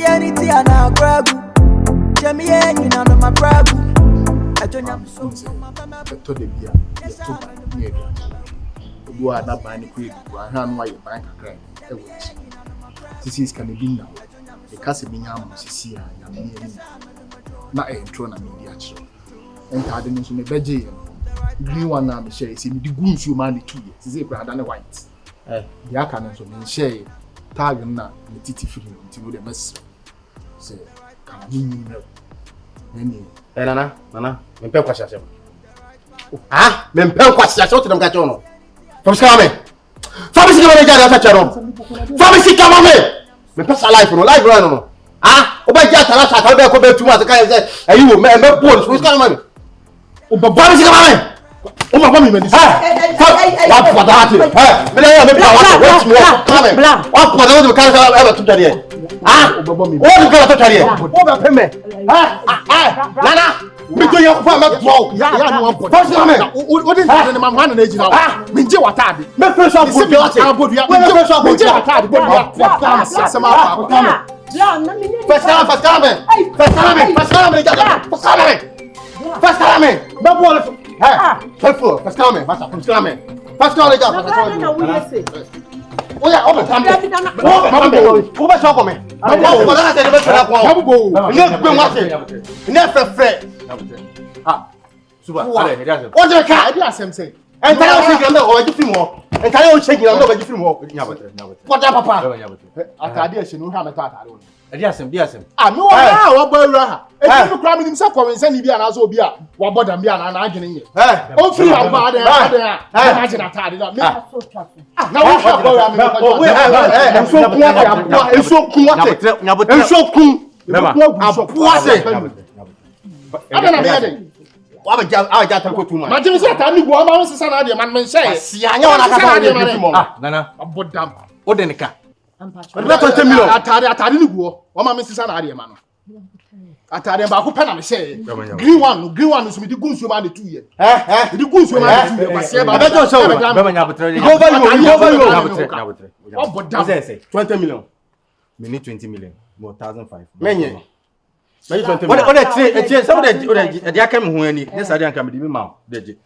Christianity and our grab. Jamie, you know, my grab. I don't know so to the beer. You are not buying a quick, I have why you bank a crack. This is can be now. The Casimir, Sisia, not a throne of media. And I didn't know the green one, I'm sure, see the goons you manage 2 years. Is it brand and white? The Akanas of share, target not the titty feeling until the mess. Say, come in. Nana, Mempel Quasha. Ah, Mempel Quasha, to them got on. From Scarman. Family Family Camame. Mempes alive, no life run. Ah, Oba Jata, I'll be a too much. I said, and you will make bones with Scarman. Oba Family Camame. Oh, my woman, what for that? What for those who can't ever to the ah, what you got to tell you? Over payment. Nana, we do your farmer. First, what is the man and age now? Minji Watadi. My first of all, oh yeah, over time. Over shop me. Never fret. Ah, super. What's the car? I do same thing. And can I shake on the over the film? And can I shake on the film? What up, Papa? I can't know how to talk. Yes, I know how about if you cram himself or send you an Azobia, what about them and arguing? Oh, free about it. Imagine a tidy up. Now Atari ba ko pena me say green one is me the goons you man the 2 years the goons you man the 2 years ba beto show be nya betre go say 20 million me need 20 million more 1,500 menye me 20 million what the some the aka me ho ani this ade anka me di ma deje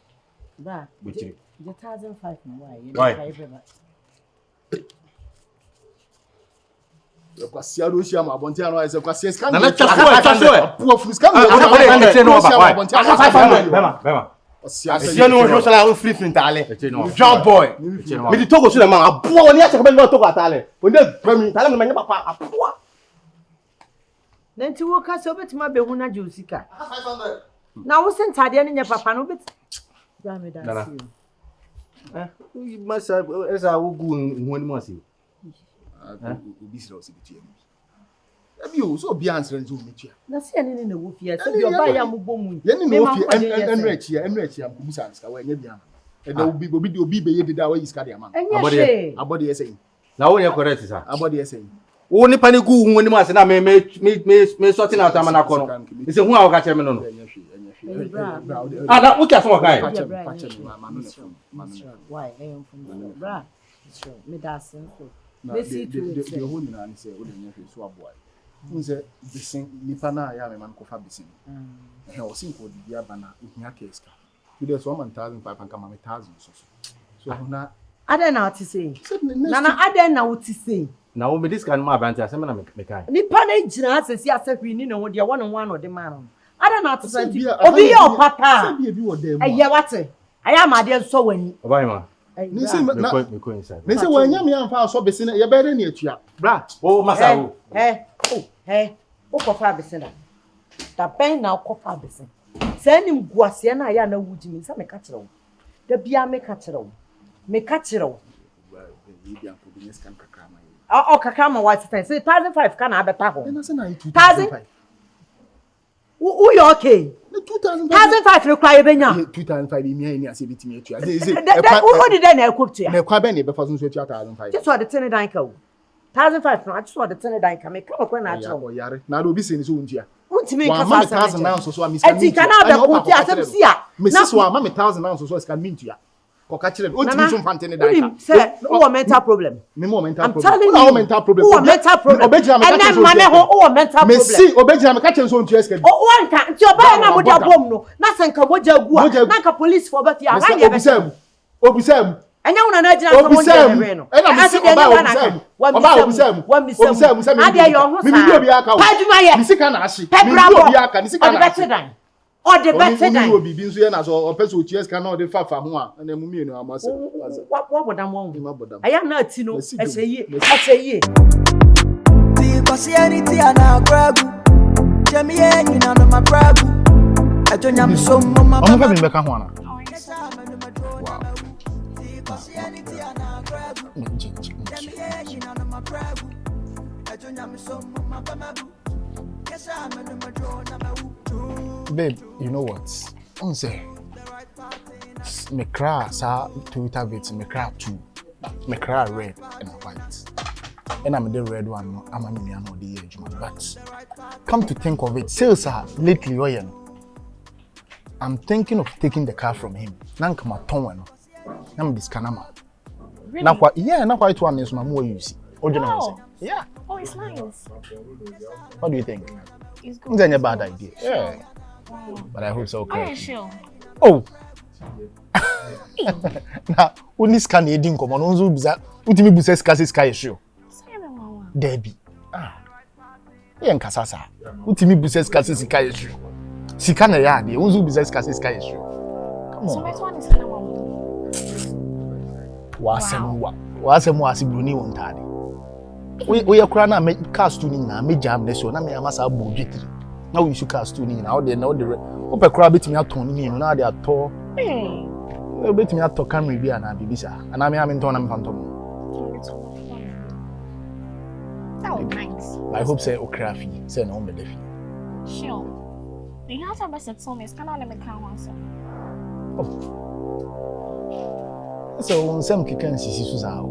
ba the 1,500 na why kwasi arosia ma abonte anu ese kwasi scan na poor food scan no 500 bema osia no ho sala o free tale John boy me di togo so na ma aboa woni ache ko be no togo atale woni premi tale me manya papa aboa na nti wo ka se obetima be hu na je osika 500 na wo se ntade ne nya papa no obet ja me da si you must esa wo gu hu ni mo asi this is the Abi so be answer nzo metua. Na se ene ne wo fia se bi oba ya mugbo mu. Ye ne wo fia enrechi am kubusa nska wa nya bia. E da obi be ye dida wa yiska dia man. Abode ye say. Na wo ye correct sir. Abode ye say. Wo nipa ne gu hu ni mu ase na me sorting out am na ko no. E se hu a wo ka che me no no. Ah na wo kia so kai. Why bra. Sure. Me da sense. The whole and say, oh, the so boy. Unse bisin nipa na ya me man ko fa bisin. Eh o sin ko di abana uhia keska. You dey so 1,500 and come 1,000 so. So na aden na what say. Na aden na what say. Na wo me this kan ma abante asem na me kai. Nipa na gina asesi asehwi ni na wo de one no de man no. Aden na what say. Obi ye opata. Se bi wo dem. Eye wate. Aya ma de so wani. Obai ma. Ni se me ko inside. Me se wanya me amfa so besi na ye be de na atua. Bra. Oh masa wo. O kofa besi na. Da ben na kofa besi. Se nim guase na ya na wuji mi se me ka kire wo. Da bia me ka kire wo. Me ka kire wo. Bia ko bi nes kan kakra ma yi. O kakra ma what time. Say 1,500 ka na abeta ho. Na se na 2,000. Who you okay? 2,500 require benya. 2,500 emi ni ase bitimi atua. Who did na equip to ya? Na kwa ben e be fa so 2,500. Just what the ten danka wo. 1,500 no, I just what the ten danka me come kwa na acho. O yare. Na do bi se ni so untia. Untimi ka fa 1,000 now so so am iska. Eti kana be kuti asem sia. Mrs. wa ma 1,000 now so so iska mintua. Ko ka kire o timi so mfante ne dan. Say who mental problem. Me mo mental problem. I'm telling you. mental problem. Who mental problem. Obejira me ka kire. And then mame who mental problem. Me see obejira me ka kire so ntu eske. O wanka nti oba na mo dia bom no. Na senka moja gu a. Na ka police for bet ya. Wan ye be. Obisam. Anya una na gina so mo dia be no. Na me see obisam. Obisam. Adia yo ho sa. Me bi obi aka. Paduma ye. Me sika na ahye. Me bi obi aka, ni sika na ahye. Or the better than you be so na so person ochies can all the fafa ho a na mu mienu amase what bodam won I am not no say ti kwasianity ana kragu jemi enyi na no makragu atonya mso mama omo fa bi be ka ho ana ti kwasianity ana kragu jemi enyi na no makragu atonya mso mama bamabu kesa amenu majo na mawu. Babe, you know what? On say, me cry sa Twitter bit, me cry too. Me cry red and white. And I'm the red one. I'm a million of the age, but come to think of it, sales are lately I'm thinking of taking the car from him. Nanka ma tonwe. I'm this kanama. Really? Now what? Yeah, now what one is my more you see. Wow. Yeah. Oh, it's nice. What do you think? It's good. It's a bad idea. Yeah. Wow. But I hope so. Okay. Are you sure? Oh. Na oni scan e din komo no nzo biza utimi busa sika issue. Say me mama. Debi. Yen kasasa. Utimi busa sika issue. Sika na ya de nzo biza sika issue. Come on. So my one is kind of mama. Wasemu asibruni wontade. We yakura na me cast tu ni na me jam ne so na me amasa abu dwetiri. Na we issue cast tu ni na o de ope kura betimi aton ni no na de ato. Betimi ato camera bi ana bibisa. Ana me am nton na me fantom. That was nice. I hope say okrafi say na o medefi. Sure. The house I best told me is kind of let me count myself. So on some kikan sisi so za.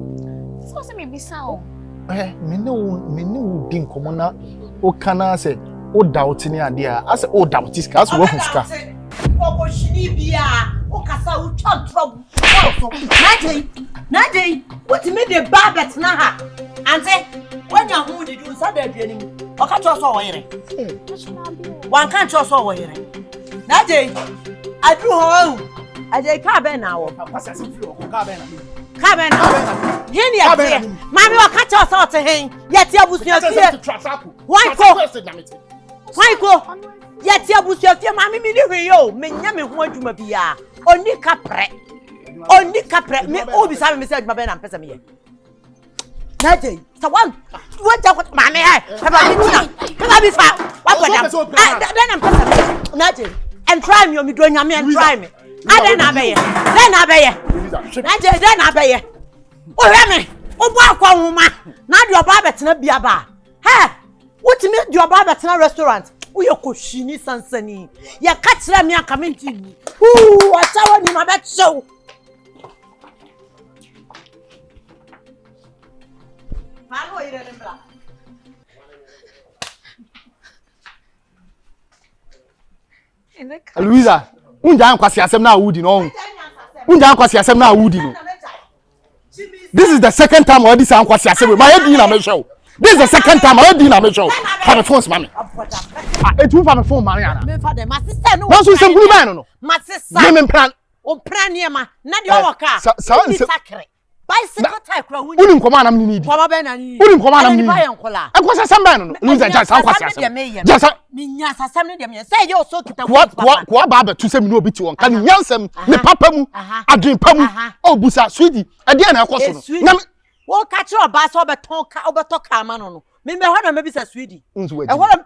So say me be sound. Me no din komo na o kana say o doubt ni ade a ase o doubt iska ase wo huska o shini bia o kasa o chon trouble nade what me the barbet na ha ante when you hu di do sada aduani mu o ka cho so wo yire wan kan cho so wo yire nade adu ho Agyei ka be na wo kwasa se firi o ka be na ka be na hen ya tie mami o ka cho so te hen ya tie abusua fie wan ko ya tie abusua fie mami mi ni hwe yo me nya me ho adwuma bia oni kapre me obi sa me se adwuma be na mpesa me ye Agyei sa wan ja ko mami papa mi fa wa bodam then na mpesa me Agyei and try me o mi do nya me and try me then abeye Agyei then abeye o hwe me o bo akwa homa na de oba betena bia ba he wotimi de oba betena restaurant wo ye koshini sansani ye ka kire me aka menti ni achawo ni ma betchew Mano ire lembra Louisa unja kwasi asem na awudi no unja kwasi asem na awudi no This is the second time I this kwasi asem my head na me show This is the second time I did na me show for the phones mami it will for the phone mami ana me fa dem my sister no Once we say guru man no my sister me plan o plan niema na de o waka sakre bicycle type kra hu uni nkoma anam ni need kwaba be na ni uni nkoma anam ni ba yan kola akwasa samba no Louisa just kwasi asem just minya sasam ne dem say you so kita kwa ba ba tu se mi no obiti won kan nyansam ne papa mu adwempa mu o busa sweetie e de na akoso no na wo ka kire oba so obeton ka obeto ka ma no me me hwana me bisa sweetie unso e hwana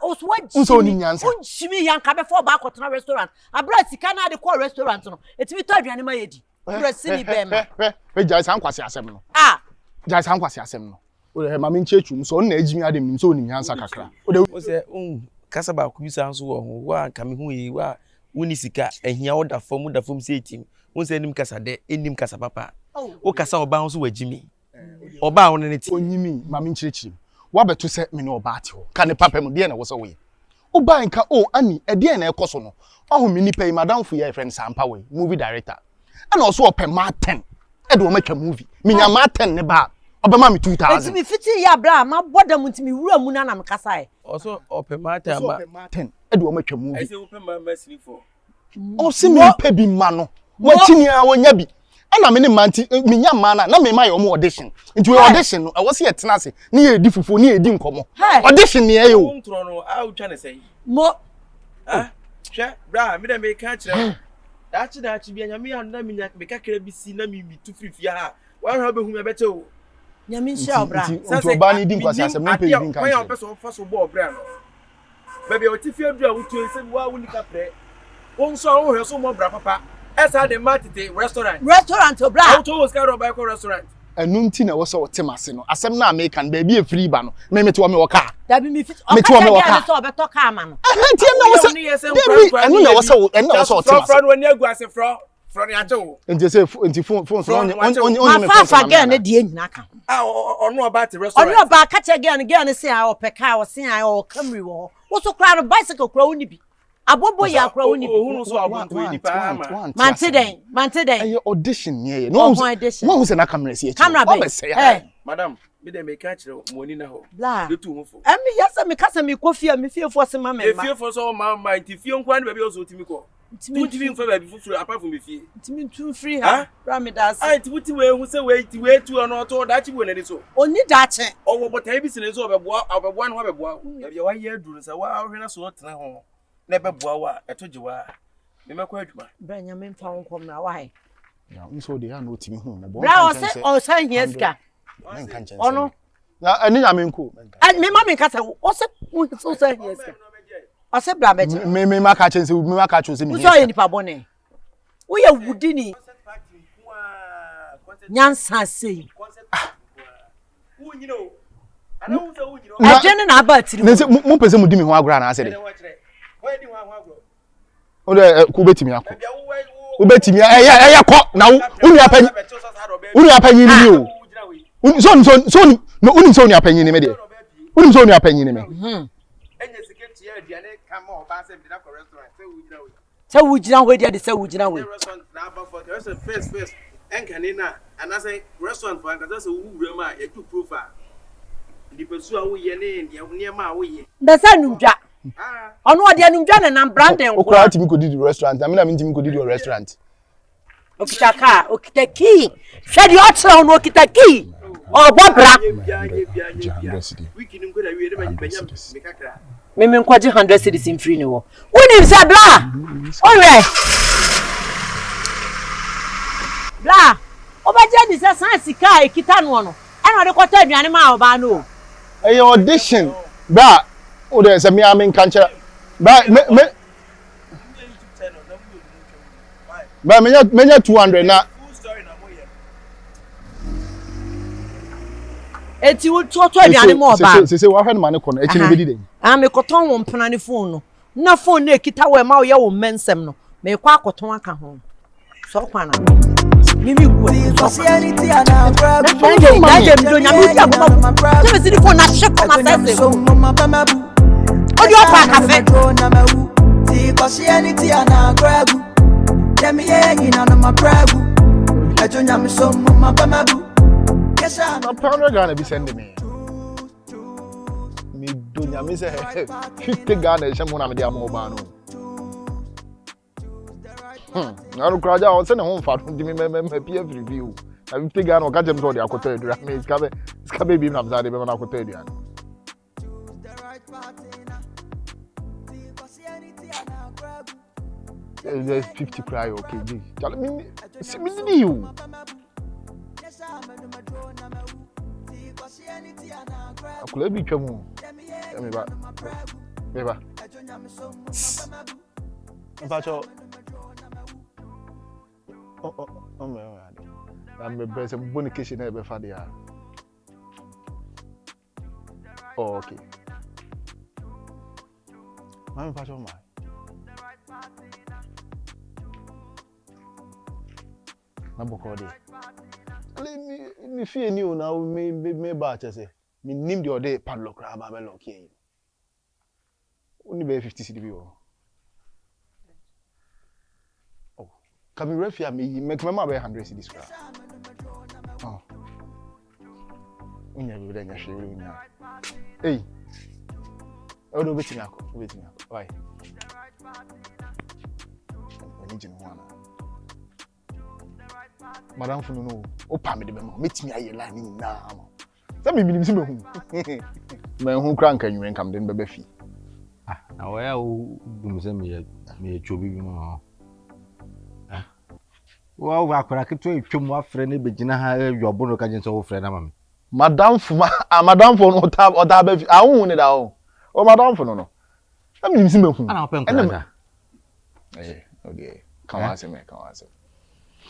unso ni nyansa unchimi yanka before ba akotona restaurant abra sika na de call restaurant no etimi to aduane ma yedi Brasini bema. We just ankwasi asem no. Just ankwasi asem no. O ma me nchechu so na ejimi ade mi so ni nyansa kakra. O se kasa ba ku bisa nso wo ho wa nka me hu yi wa woni sika ehia wo da fom se etim. Won se enim kasa de enim kasa papa. O kasa oba nso wajimi. Oba wo ne ti. Onyimi ma me nchechi. Wa beto se me no oba ate ho. Ka ne papa mu de na wo so we. Oba nka ani e de na ekoso no. Ohu me nipa yi madam fu ye friend Sampa we movie director. And also open ma 10. E do make a movie. Me nya ma 10 ne ba. Obema me 2000. Me fiti ya bra ma boda mu ntimi wura mu na na me kasa e. Also open ma 10 ma. 10. E do make a movie. I say open ma mercy for. O si me pe bi ma no. Watini a wonya bi. Ana me ne manti me nya ma na me ma ye omo audition. Nti we audition no, e wo se ye tena se. Ne ye di fufu, ne ye di nkomo. Audition ne ye o. Ntro no, a wo twa ne sei. Mo. Ah, hwe, bra, me dem me ka kire. Dachi bia nyame ya na me nya me kakra bi si na me bi tu frifia ha. Wa hwa be hu me bete o. Nyame nhyia obra. Nti oba ni di nkwasi asem na pe di nkan. Kwa ya opeso faso bo obra no. Baby o ti fi adura wo tu se wa wo ni ka pre. Won so wo hwe so mo bra papa. Esa de matite restaurant. Restaurant obra. Auto was car by restaurant. Enu nti na wo so wo temase no. Asem na American ba bi e free ba no. Me mete wo me wo ka. Da bi me fit. Me to me wo ka. So obeto ka ma no. Nti na wo se. Enu na wo so temase. Fro woni agu ase fro ni ajo. Nti se nti phone so on me fa girl na die nyina ka. Ah onu oba te restaurant. Onu oba ka che girl se a opeka wo se a o Camry wo. Wo so kra no bicycle kra woni bi. Abobo ya kra woni bi. Ohunu so abonto ni pa ma. Mante den. Aye audition ye. No who say na camera see. Camera be. Madam, me dem make catch money na ho. Bla. De tu ho fo. Emi yasa me kasa me kofia me fie fo se mama. E fie fo so mama nti fie nkwa ne ba bi o so timi ko. Timi mfa ba bi fufuru apart from me fie. Timi too free ha. Bra me das. Ah nti wuti we hu se we ti we tu ono to da chi bo na ni so. Oni da che. Owo botai bi sine so obeboa no obeboa. Ya bi wa ye aduru sa wa ahwe na so tena ho. Na beboa wa eto giwa. Me mekọ adwuma. Bra nya me mfa nkom na why. Ya nso de ya no timi hu mo. Bra o se hieska. Ono. Na ani nya me nko. Me ma me kasa o se hieska. O se bra beje. Me ma ka chense me ma ka chose me. Wo ye nipa bone. Wo ye wudi ni. Nyansa sei. Wo nyino. Ana wo se wo nyino. Agye na aba tiri. Ne se mo pese mo di me ho agora na ase de. O de ku betimi akọ. O betimi eya kọ na unu apanyi ni o. So no unu so unu apanyi ni me de. Unu so unu apanyi ni me. Enye security ya aduane kama oba se bi na ko restaurant se wo gina we de se wo gina we. Restaurant na aba for the first enkane na and say restaurant for anka se wo wura ma ya tu profile. Di pesu a wo ye ne ma wo ye. Be sa numdwa. Ono ode numdwa ne na branding ko. Okra timi ko di restaurant. Amina mi timi ko di restaurant. Okitaka, okitaki. Hwe di otra ono okitaki. Obobra. Wiki nko da wi de banya me kakra. Me nkwaje 100 cedis in free ne wo. Woni se bla. Owe. Bla. Obaje ni se san sika ekita no no. E no de kwata aduane ma oba no. Eye audition. Bra, o de se me amen kancha. Bra me Ba menya 200 na. Eti wo to aduane mo oba. Se wa hwe no mane kono echi ne bedi den. Ah me koton wo mpena ne phone no. Na phone na ekita we ma wo ye wo mensem no. Me kwa akoton aka ho. So kwana. Mimi gu. Sociality and our grab. Ghana be sending me. Me do nyame say 50 Ghana she mo na me dia mo ba no. Na ro kraja o se ne ho mfa do me pia review. Na 50 Ghana o ka jem so de akota edura me ska be bi na mza de be na akota edura. There's 50 cry okay. Tell me see me you. Akula bi twam. Me ba. Mpacho. Oh me. I'm be some bonication e be fa dia. Oh okay. Mami mpacho ma. Na boko de. Me fear new now me ba che say. Me nim the other padlock ra ba be lock here. Only be 50 cedi bi o. Oh, Can we refia me make my mother 100 cedis cry? Oh. Unya bi den yahwe unya. Hey. O do beti me Why? Oni jin ho ana. Madam funu no, o pa me de be ma, metimi aye line ni na ama. Say me binim si me hu. Me hu kra nka nwen kam de be be fi. Ah, na wa ya o dum se me chobi bi ma. Ah. Wa akora keto etwom wa frɛ ne begina ha yobo no ka jinso wo frɛ na ma me. Madam fuma, madam funu o ta be fi. A hu ne da o. O madam funu no. Say me binim si me hu. Ana open kra. Okay. Come on, say me.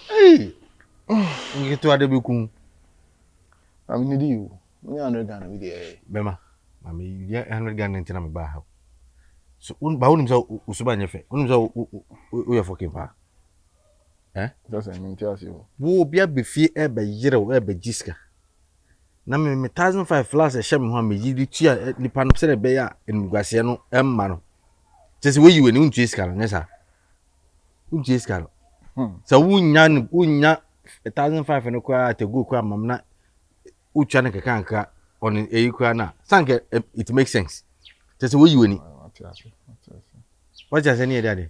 Hey. Ngi to ade be kun. I'm need you. Me 100 Ghana we dey. Bema. Ma me 100 Ghana ntina me ba ha. So ba wonim so usuba nyefe. Wonim so o ye fucking pa. Just I mean tell you. Wo bia be fie e be yire wo e be jiska. Na me 1005 flash e hye me ho me yiri tua nipa no se be ya enugwase no emma no. Tese we yiwe ni untu iska no nesa. Untu iska no. So wunya 1005 no kwa ategu kwa mamna ucha ne kanka on eyi kwa na sanke it makes sense. Tese we yiwe ni. What you say ni ade?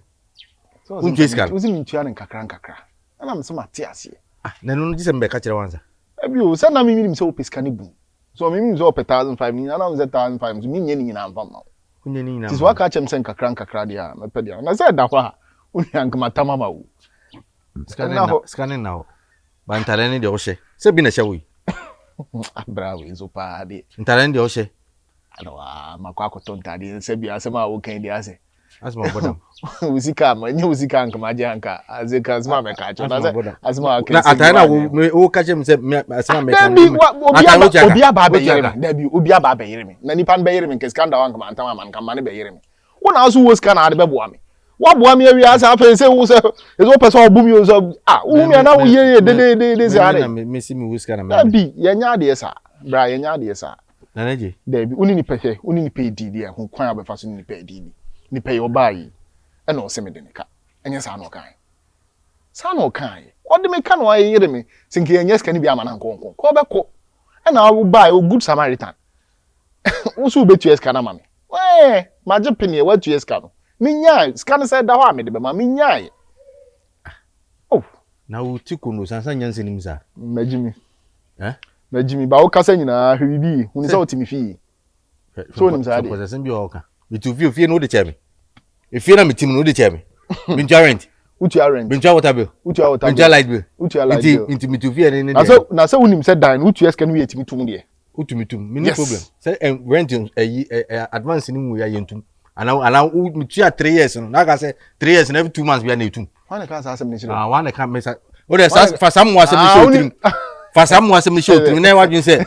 So untu iska. Uzi mi ntua ne kakra. Ana me so mate ase. Ah, na no gise mbe ka kire wanza. Ebi o se na mi mi so opeska ne bu. So mi so 1005 ni ana me 1005 so mi nye ni nyina mfa ma. Kunye ni nyina. Tise wa ka chem sen kakra dia me pe dia. Na se da kwa ha. Uni ankama tamama wo. Scanning now. Bantalene de Oshe. Se bi na sha wi. Bravo, izo pa de. Ntalene de Oshe. Alo makwa akotonta de se bi asema wo kan de ase. Asma bodam. Usika ma nye usika ankama je anka. Azeka asma me ka cho. Asma wa na atana wo ka chem se asma me ka. Obi aba be yire me. Dabi obi aba be yire me. Na nipa be yire me nke skanda wanka ma antama man kan ma ne be yire me. Wona aso wo sika na ade be boa me. Wa boa me wi asa afa se wo se ezo person obumi o so wo me na wo ye de se are me si me whisker na me dabi ye nya de esa bra ye nya de esa na naje dabi uni ni pehwe uni ni pe di de ho kwan abefa so ni pe di ni pe yo bai e na o se me de nika enye sa no kan o de me kan wa yire me sinke enye ska ni bi amana nkonko ko be ko e na wo bai o good Samaritan wo so betu eska na mame we maje penie wa tu eska no minya scan say da ho amede be ma minya oh na uti kunu sansa nyanse nim sa majimi majimi ba o kasa nyina hwibi huni sa otimi fi so nim sa de ko sen bi o ka bitu fi no de cheme e fi na mitim no de cheme bintu rent utu rent bintu water bill bintu light bill inti mitu fi ne na so unim say dan utu eska no yetimi tum de utumitum mini problem say rent advance ni mu ya yentum ana mitu 3 years no na ka say 3 years na every 2 months we na etum wana ka sa asem ni chiro wana ka mesa o de fa samu asem ni show fa samu asem ni show trim na wadun say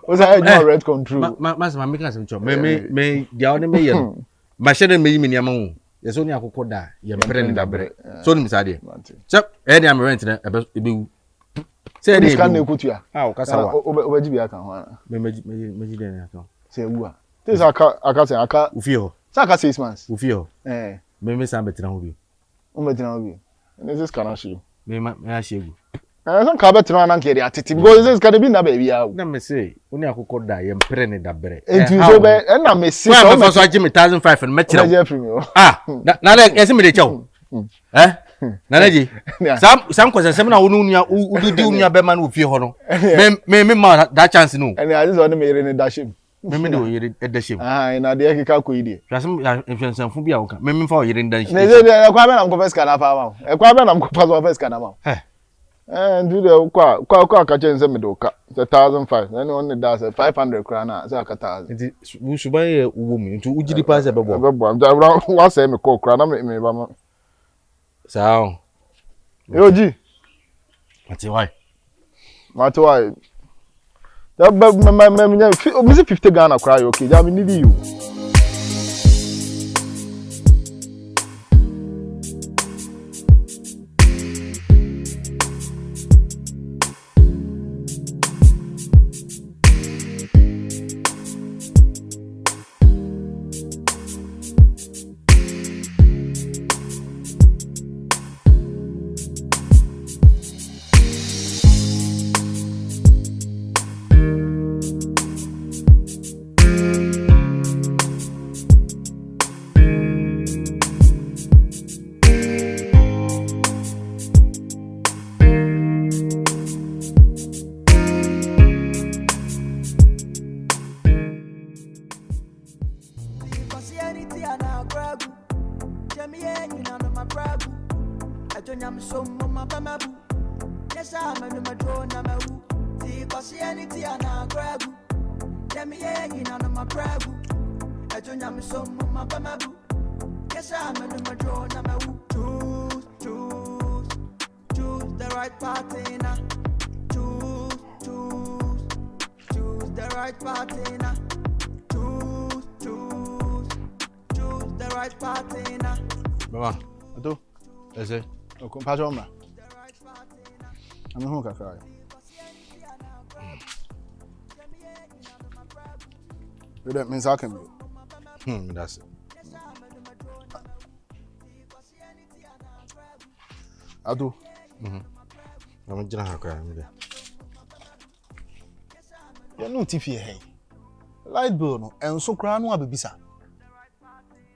o say no rent control ma make asem cho me dia o ne me ye no ma shede me yimi ni ama wo yeso ni akokɔ da ye mpere ni dabre so ni misade so any am rent na ebe say dey scan na kutua o kasa wa obaji bi aka ho meji dey na aka say wu a this aka say aka ufi ho say aka 6 months ufi ho me san betina ho bi o betina ho bi and this can show me ashegu so ka betina na nke dey atiti because this can be na ba bia na me say oni akokɔ da ye mpere ni dabre enti so be na me say so me so agye me 1500 me kire na yesi me dey chew Nanaji sam kwasem na wonu nua ududi nua be man ofie ho no me ma that chance no and I just want me in dashim me de o yere dashim na de ekeka ko ide twasem influencer bi a wo ka me fa o yere dashim ne de kwa be na mko first kana fa ma kwa be na mko pass first kana ma do the kwa ka chen se me do ka 1005 then on da 500 kra na se aka 1000 nti wo suban ye wo mu nti ugidi pass be bo wa se me ko kra na me ba ma sao yoji ati why da me 50 Ghana cry okay ja me need you don't yam so mama bamabu. Yes, I'm a drone, I'm a woo. See, Christianity and I grab you. Let me in on my crab. I don't yam so mama bamabu. Yes, I'm a drone, I'm a woo. Choose the right partner. Choose the right partner. Choose the right partner. Mama, Atto. is it? Okay, pass on ma. I'm home cafe. That means I can be. That's it. Atto. I'm just not going to You no TV hey. Light bill no, and so cry no abibisa.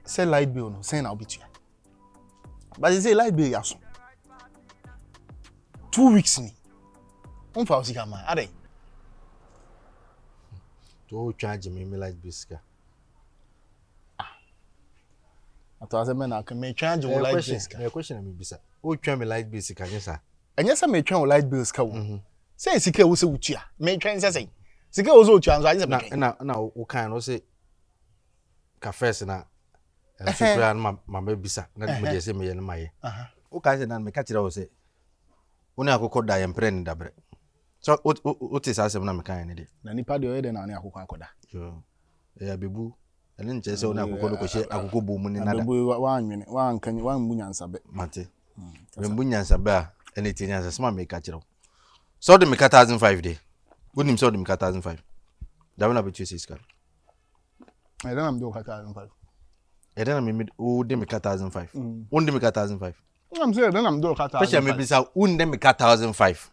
Say light bill no, say na obitua. But you say light bill yaso. 2 weeks ni. Unfa osika ma, ade. To charge me like biscuit. Atto ase me na can me charge you light bills ka. My question me bisa. O twa me light bills ka nyesa. Enye se me twa light bills ka wo. Say sika wo se wutua. Me twa say. Sika wo so twa so aje se me. Na o kan no say ka first na so kra na mama bisa na me dey say me ye na maye. O kan say na me ka kire wo say oni akokọ da yempre ni dabre. So o te sa sem na me kan ni dey. Na nipa de o ye na ani akokọ akoda. Yo. Ya bebu. Ene nche say oni akokọ ko she akokọ bo mu ni nada. Bebu wa anwene, wa ankan, wa mbunya be. Mate. Me mbunya nsabe a ene tinya nsa sma me ka kire wo. So de me 1005 dey. Wonim so de me 1005. Da na be 26 I don't am do 1005. Eden me o de me 1005. Won de me 1005. I'm saying then I'm do 1005. Special me bisa won de me 1005.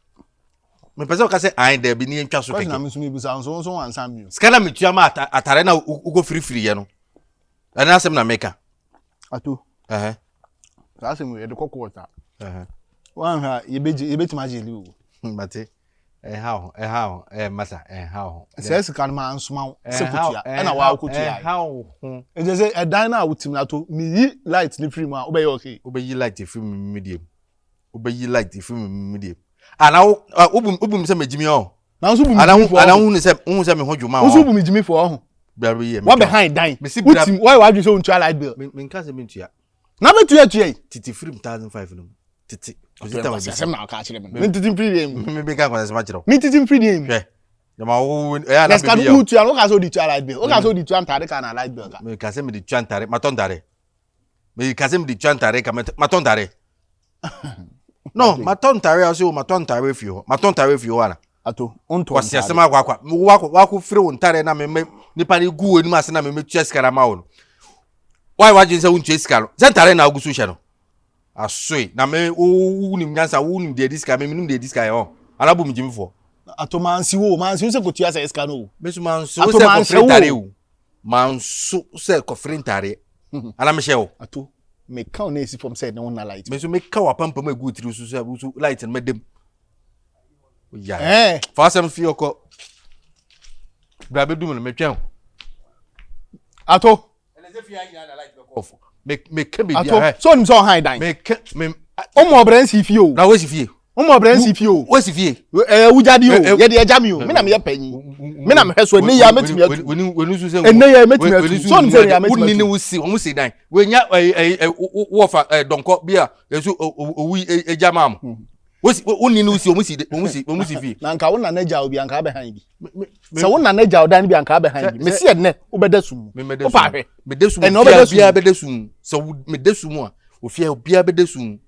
Me pese o ka say ai de bi ni ntwa so keke. Na me so me bisa so ansam mi. Skala me tua ma atare na ugo free ye no. Ana asem na meka. Atto. Asem we de kokko wata. Wan ha ye betima je liwo. Mate. How masa how. Say sika ma ansoma se kutua. E na wa kutua. How. E je say e dan na wutim na to me yi light ni free ma obeyi okay. Obeyi light free medium. Obeyi light free medium. Ana obum se magimi o. Na so bum. Ana hu se me hodwuma o. So bum jimi for ho. Bari ye. What behind dying? Wutim why you say untua light bill? Me nka se me ntua. Na be tua. Titi free 1005 no. Titi. Sem na ka kire me. Me titi free dem. Me be ka kwa se ma kire. Me titi free dem. Hwe. Jama wo ya na be. Let's go to an so di tua light bill. O ka so di tua ntare ka na light bill ka. Me ka se me di tua ntare, matondare. Me ka se me di tua ntare ka matondare. No, matondare aso matondare fio. Matondare fio ana. Atto, onto. Kwasi asema kwa. Wako free ntare na me nipa ni gu oni ma se na me tua skara ma wo. Why wajin se untua skara? Se ntare na ogusu hye no. Asoi na me unim nyansa unim de diska me minum de diska yo alabu mjimi fo Atto mansi se kotua se iska no me so manso se ko frentare o manso se ko frentare ala me hye o Atto me ka na esi from said no na light me so me ka wa pampa ma gu tiri so so light na medem ya fa sam fi oko bra be dum no me twen Atto ele se fi anya na light be ko fo me ka be bia so nim so high dine me o mo bransi fi o na we si fie o mo bransi fi o we si fie wujadi o ye de eja mi o me na me ye panyi me na me hweso ne ya metimi atu wenu su se ene ya metimi atu so nim se ya metimi atu ni wo si o mu si dan we nya wo fa donko bia yesu owi eja mam woni ni wo si o mu si fie na nka wona na eja obi anka be han bi se wona na eja odan bi anka be han bi me si ene wo be dasum o pa hwe me desum bia be desum so me desum a ofia bia be desum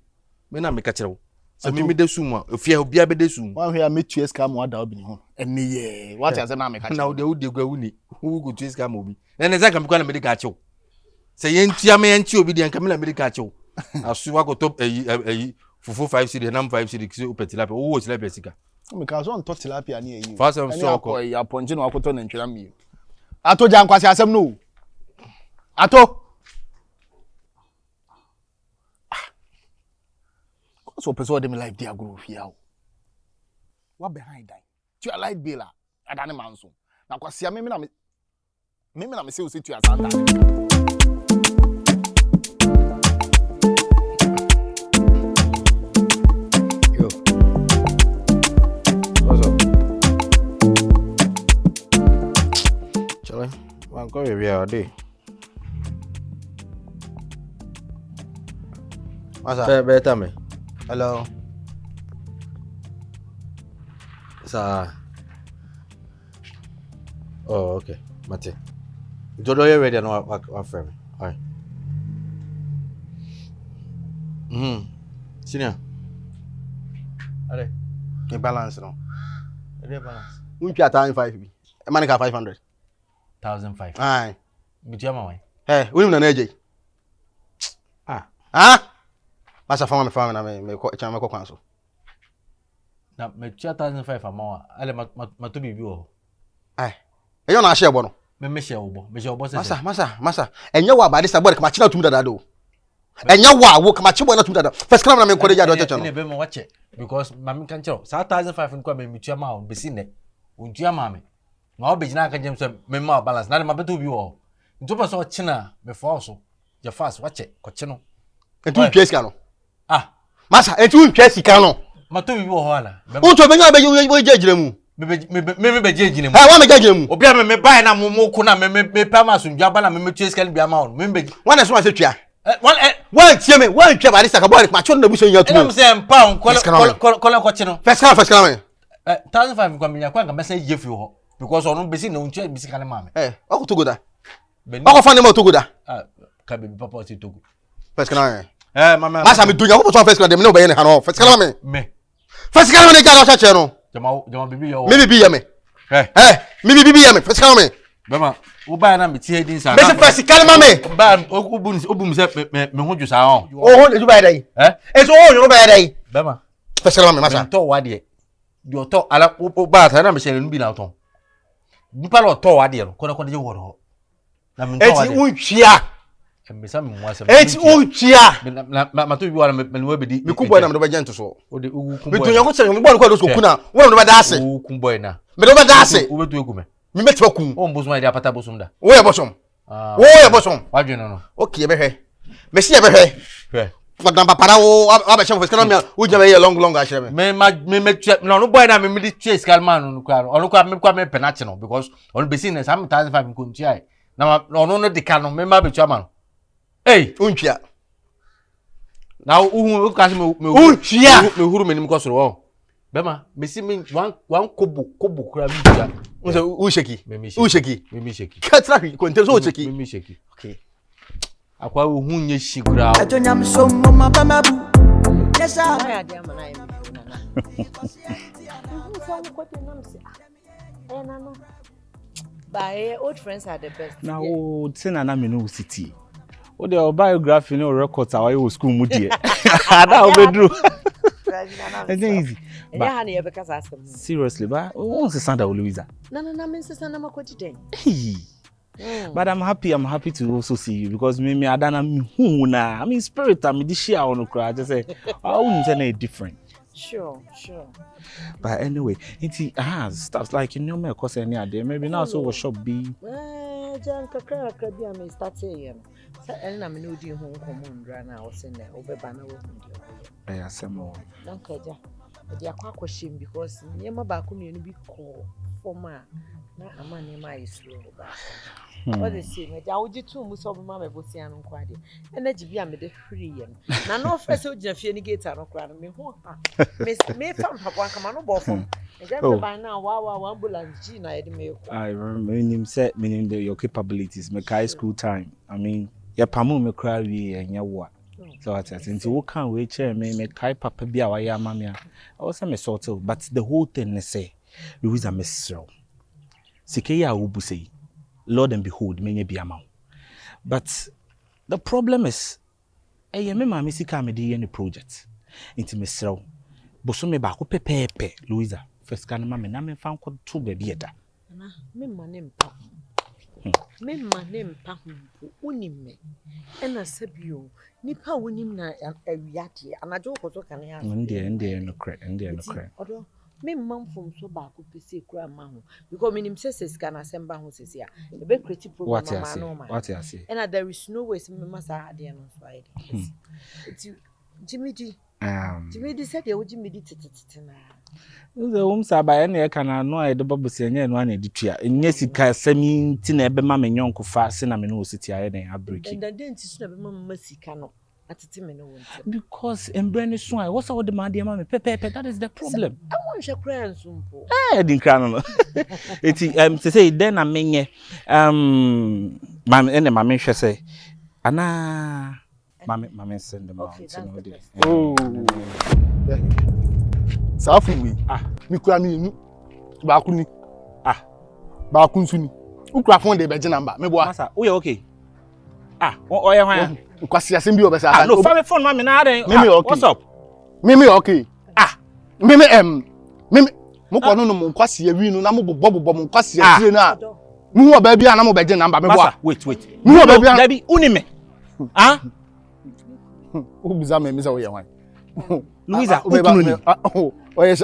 me na me ka kire wo se me desum a ofia bia be desum wan hwe a metu eska mo ada obi ni ho ene ye what ase na me ka kire na wo de gwa wuni wo go tu eska mo obi na ne zaka me kwa na me de ka kire se yentia me yentia obi de anka me na me de ka kire asu wa go top fufu 5 cd nam 5 cd kisi upetilapia wo tilapia sika me ka so on to tilapia ni eyi fa sam so ko ya ponje no akoto na ntwera mi Atto jan kwasi asem no Atto so person dem life dia grow fia o what behind that tu light bill adane manso na kwasi me na me say o say tu asanta go here all day. What's up? Better me. Hello. Sir. Oh, okay. Mate. Jodo you ready now? What frame? All right. Senior. Are you balance now? Are balance? We pay 1,500 bi. E man ka 500. 1,500. Aye. Bitua ma wan. Hey, we na Agyei. Ah. Masa fama me fama na me ko cha me ko kwan so. Na me 2,500 ama wa. Ale ma to bibi wo. Aye. E yo na share bo no. Me share wo bo. Me share wo bo se. Masa. Enye wa ba de sa bo ka ma chi na tum dada do. Enye wa wo ka ma chi bo na tum dada. First class na me ko de ja do cha no. Ne be mo wache because mami kan chero. Sa 1,500 nkwa me bitua ma wo be si ne. Untua ma me. Na obejina ka jem so me ma balance. Na ma beto bi wo. Ntopa so china me fo so. Je fast wache ko chi no. Entu ntwe sika no. Masa, entu ntwe sika no. Ma to bi wo ho ala. Unto be nya be wo jejire mu. Me be jejire mu. Wa me jejire mu. Obi a me buy na mo ko na me pa ma so ndwa ba na me twe sika bi ama on. Me be. Wana so ma se twa. Wan tie me, wan twa ba de saka bo ma cho na bu so nya tu. Em se mpa on ko chi no. First class. 1,500 kwa minya kwa nga message je fi ho because onu besi na untu besi kan ma me. Oko togo da. Oko fa ne mo togo da. Ka be papa si togo. First class. Mama. Masa me dunya ko so first class dem no be ne ha no. First class me. First class me ga cha che no. Jama bibi yo. Me bibi ya me. Me bibi ya me. First class me. Bema, wo ba na me tie din sa. Me se first class me. Ba obum se me ho dwusa ho. Ho eju ba dai. Eso ho yo ba dai. Bema. First class me masa. To wa de. Yo to ala ba ta na me shele nbi na to. Nipa lo to wa de no. Ko je wo ho. Na me to wa de. Eti untwia. Me sa me mo asem. Eti untwia. Ma to bi wa me no be di. Me ku boy na me do ba jento so. O de ugu ku boy. boy. Me dunya ko se me boy ko do so ku na. Wo me do ba da ase. Ugu ku boy na. Me do ba da ase. Wo betu eku me. Me metu ku. O mbosu ma dia pata bosum da. Wo ye bosom. Wo ye bosom. Wa dwe no. Okay, be hwe. Me si ye be hwe. Hwe. Fagdan papara wo aba chef first class me wo jama ye long ashire me. Me no boy na me di chase kalman no kwa. Onu kwa me penalty no because onu besi na 1,500 ko ntia. Na onu no de ka no me ma betu ama no. Untwia. Na uhu ka se me untwia. Me huru me nim ko soro wo. Bema, me si me wan kobo kura bi dia. Unse usheki. Me sheki. Katra ko nteso usheki. Me sheki. Okay. Akwa uhu nye shigura. Atonyam so mama bamabu. Yes I. Why are they man I am. By old friends are the best. Now, Tina na me no city. O the biography no records away o school mu die. Ada obedru. It's easy. Seriously, but what's the sound of Louisa? No, I'm sister na makoti den. But I'm happy to also see you because me adana me hu na. I mean spirit am di share on cry just say I wouldn't say different. Sure. But anyway, it has stuff like you know me cause any idea maybe now so shop be. Jan kakra bi am start here. Say na me no di ho nkomo ndra na o se na obeba na wo ndi. Asemo. Don kaja. Di akwa shim because nyema ba ko mienu bi ko forma na amane ma islo ba. What they say me ja oji tu mu so ma me bosia no kwa de. Energy bi am de free yen. Na no first o gina fie ni gate no kwa no me ho ha. Me fam papa kan ma no bo fom. Eja by now wa ambulance G na yede me ko. I remember him said meaning your capabilities me high school time. I mean, ya pamu me cry we enya wo. So at until we can we chair me kai papa bi a wa ya mama a. I was me sort of but the whole thing ne say Louisa Mesro. Sike ya wo busei. Lord and behold, many be amount. But the problem is, I am a missika me the project. Into Mr. Bosume Baku Pepe, Louisa. First can mamma, and I found 2 baby. Me my name Pahum, Unime, and I said you, Nipa winning na a yati, and I joke what can I have. And no crack. Me mam from so back up to see grandma because me says can assemble who says here. The big creative program, what I say. And there is no way me must have the on Friday. It's Jimmy D. Jimmy D said they would Jimmy D. The Saba and I can annoy the Bobusian and one editor. And yes, it can send me tin a mamma and young fast and I'm in city. I break it. And then it's never mercy cannot at a time. Because in Brandy Swine, what's all the my dear mammy? Pepe, that is the problem. I want your crown soon. Adinkra. It's to say, then I mean, my and my men shall say, Anna, mammy send them out. Oh, Safi we mi kura mi nu ba ku ni ba ku nsu ni u kura phone de be je number me boa masa o ye okay o ye hwan kwasi asem bi o be sa no fa me phone ma me na den what's up me okay me mo ko no mo kwasi awi nu na mo bobbo mo kwasi atire nu a mu ho ba bia na mo be je number me boa wait mu ho ba bia da bi uni me o biza me say o ye hwan Louisa, oh yes.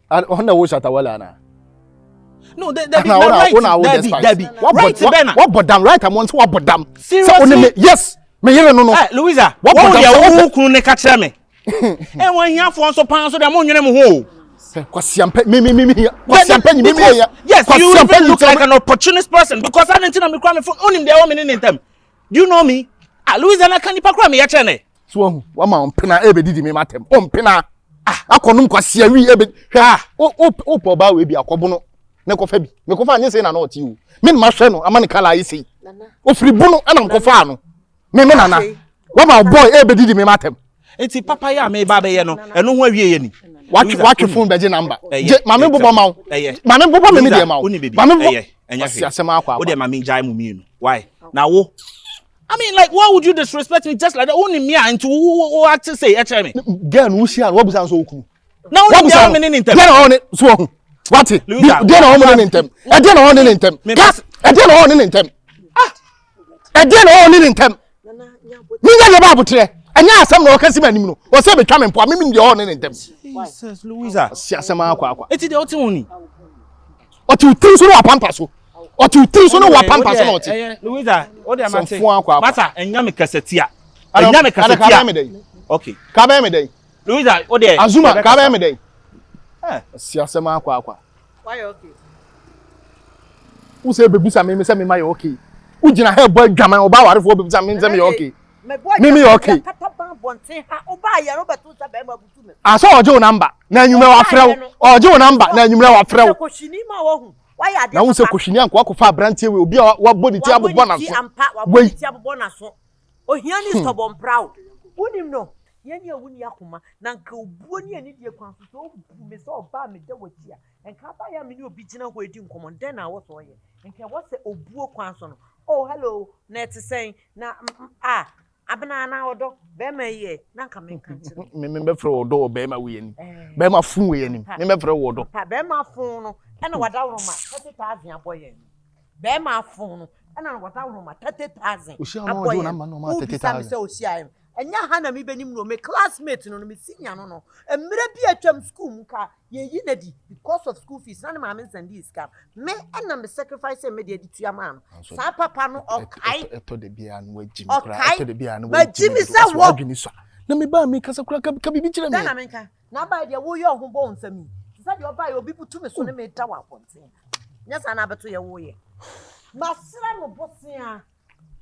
On the wash at a wala na. No, Debbie. What bodam right? I want to what bodam. Seriously? Yes. Me hear no. Louisa, what you who ne catch me? And when you for so pounds so the money ho. Kwasiampe me. Kwasiampe me. Yes, you even look like an opportunist person because I didn't know me cry phone on him there 1 minute in time. Do you know me? Louisa na can you cry me ya so wa ma ompena ebe didi me matem ompena akonum kwase awi ebe hwa o po ba we bi akobo no ne kofa bi me kofa anye sei na na oti o me ma hwe no ama ne kala yi sei o firi bu no ana nkofa no me nana wa ma boy ebe didi me matem enti papa ya me ba be ye no eno ho awie ye ni watch phone beje number je ma me bobo ma ma me bobo me de ma ma me enya se asema akwa wo de ma me jai mu mi no why na wo I mean, like, why would you disrespect me just like that? Only me and who act to say, me. Girl, who she and what was so cool? Now, what was happening in them? Get on it, so what it? Get on in them. I didn't on in them. Yes, I didn't on in them. I didn't on in them. Me never about to. And now some no can see my name. Or say, becoming poor, me the on in them. Jesus, Louisa. Siasama, it's the ultimate. Or two things so pampas. Or two things so no pampas not. Louisa, what am I saying? Matter, and Yami Cassetia. And Yami Cassetia. Okay. Kabe me day. Louisa, what day? Azuma, Kabe me day. Siasama kwa. Why okay? Who say bebusa me say me my okay. Who jina help boy gama oba ware fo bebusa me say me okay. Me okay. Aso ojo number na nyume wa frew. Ojo number na nyume wa frew. Why are na unse kohwini anko akofa abrantie we obi wa body ti abobọ na so we ti abobọ na so ohia ni stubborn proud wonim no ye ni awuni akoma na nka obuo ni ani die kwan so obu me so oba me de wati a enka ba ya me ni obi gina ho edi nkomo den na wo so ye enka wo se obuo kwan so no oh hello na ti say na abena na odo be ma ye na nka me kan kire me be fro odo be ma we ani be ma fun we ani me be fro odo be ma fun no ena wada roma 30,000 aboyen be ma fun no ena wada roma 30,000 aboyen na ma no ma 30,000 se osia enya ha na me benim no me classmate no me senior no emre bi atwam school mu ka ye yi na di because of school fees na ma me send this scam me ena me sacrifice me de tuya ma no sa papa no okai eto de bia no wajimi kra eto de bia no wajimi sa wo adwini so na me ba me kasa kra ka bibi kire me na me nka na ba de wo ye ohunbo nsami sa de oba ye obi putu me so na me da wa ponten nya sa na beto ye wo ye masira no bosia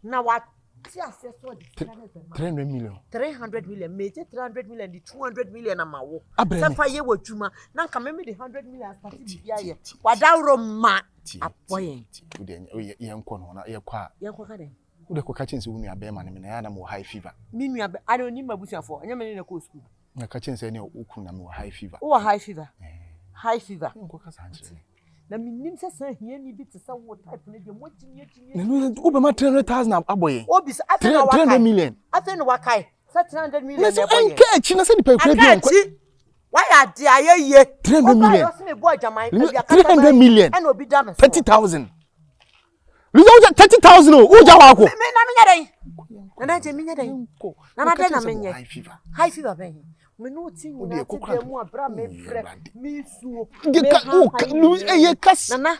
na wa 300 million. 300 million. Major 300 million. The 200 million amawo. Safa ye wajuma. Na kama me the 100 million start bibia ye. Wada roma apoyen. Ye nko no na ye kwa. Ye kwa ka den. Ude ko ka chense unu abema ne me na ya na mo high fever. Mi nua be I don't need mabusiafo. Anya me na ko school. Na ka chense ne okun na me high fever. O high fever. High fever. Nko ka sa nche. Na minim se san hia ni bi te sa wo type na de mo tinye. No, Obama 300,000 aboye. Obi se 300 million. Afen wakai. 300 million na aboye. Enke chi na se di pe kra bi enko. Why are they aye 300 million. 300 million. And obi da me 30,000. Luza 30,000 o uja wa ko. Me na me nyadai. Na je me nyadai. Na na de na me nye. High fever ben. Me no ti ni na ti de mu abra me frɛ me suo ye kas nana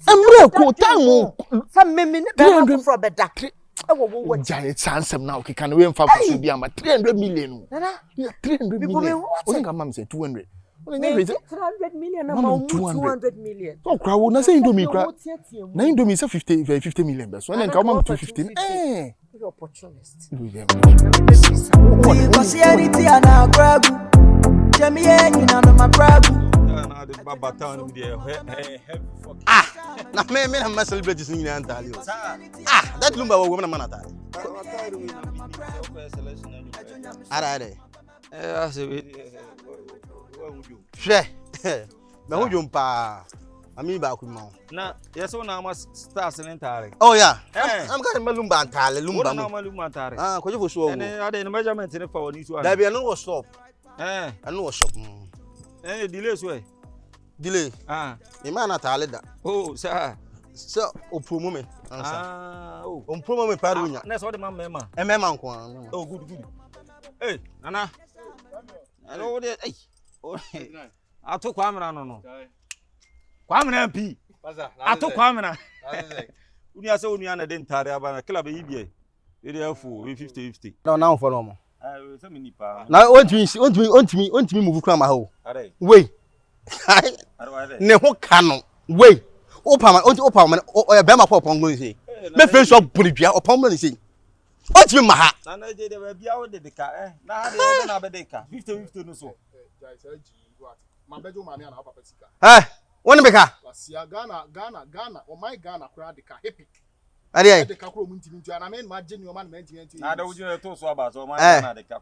emre ko tamu sa me ne be for beda e wo giant sansem na okeka no we mfa so bi ama 300 million nana 300 million o nga mam say 200 300 million amount 200 million. So crowd na say Indomie crowd. Na Indomie say 50 million be. So na nka mama 250. You opportunist. Because anything na grab. Jemi enyi na no my grab. Na me na celebrate this thing na tali. That lumba wo na man atali. Ara. Hwe. Me ho dwom pa. Ami ba ku ma. Na yeso na ma stars ne ntare. Oh yeah. I'm going to lumba antale lumba. Na ma lumba ntare. Ko je fo so wo. Ene ade no measurement ne fa woni so. Da bia no go stop. Anu wo shop. Delay so e. Delay. E ma na tale da. Oh, sir. So o promo me. Oh. O promo me paru nya. Na so de ma mema. Mema nko. Oh, good. Hey, Nana. Hello there. Hey. Atto kwamra no. Kwamra MP. Atto kwamra. Uni ase uni ana de ntare aba na club yi bie. E dey afu 50-50. Na for no mo. Se me nipa. Na ontimi move kra ma ha o. Wei. Ne ho ka no. Wei. Opa be ma pop ngo nsi. Me fe so burudua opam no nsi. Ontimi ma ha. Na na je de ba bia wo de ka na ha de na be de ka 50-50 no so. Ma bejo ma ne na papa sika. Woni be ka? Lasia Ghana, o my Ghana kra de ka epic. Ade de ka kro muntimi ntu ana me ma geni o ma na menti. Na da wuju to so aba so o my Ghana de ka.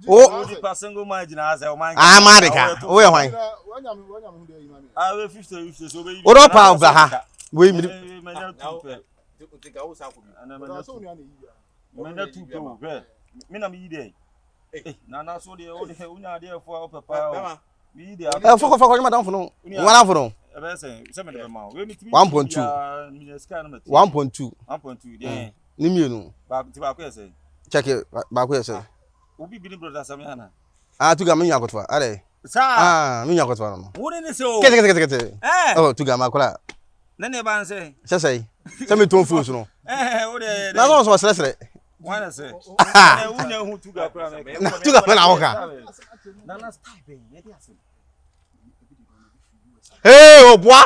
O di pasengo ma gina ase o my Ghana. Ma de ka. O ye hwan? Wanya me hu de yi ma me. We 50-50 so be. O do pa of ha. We mi. Me na tupe. Tika wo sa ko. Ana me so ni ana yi. Me na tupe o be. Me na me yi de. Na so de o de unya de fo papa. We dey. For madam for no. One for no. Ebe say me de ma. We mi 1.2. Me scan no. 1.2. 1.2 dey. Ni mienu. Ba ti ba ko say. Check it. Ba ko say. Obi bi ni brother Samiana. Tuga me nyakotwa. Ade. Sa. Me nyakotwa no. Wo ni se o. Kete. Oh, tuga ma kola. Na ne ba say. Say. Se me ton fools no. Wo de. Na so sere. Why say? Na unya hu tuga kra me. Na tuga me na hoka. Na na style be ye dey ase. Hey, o boa.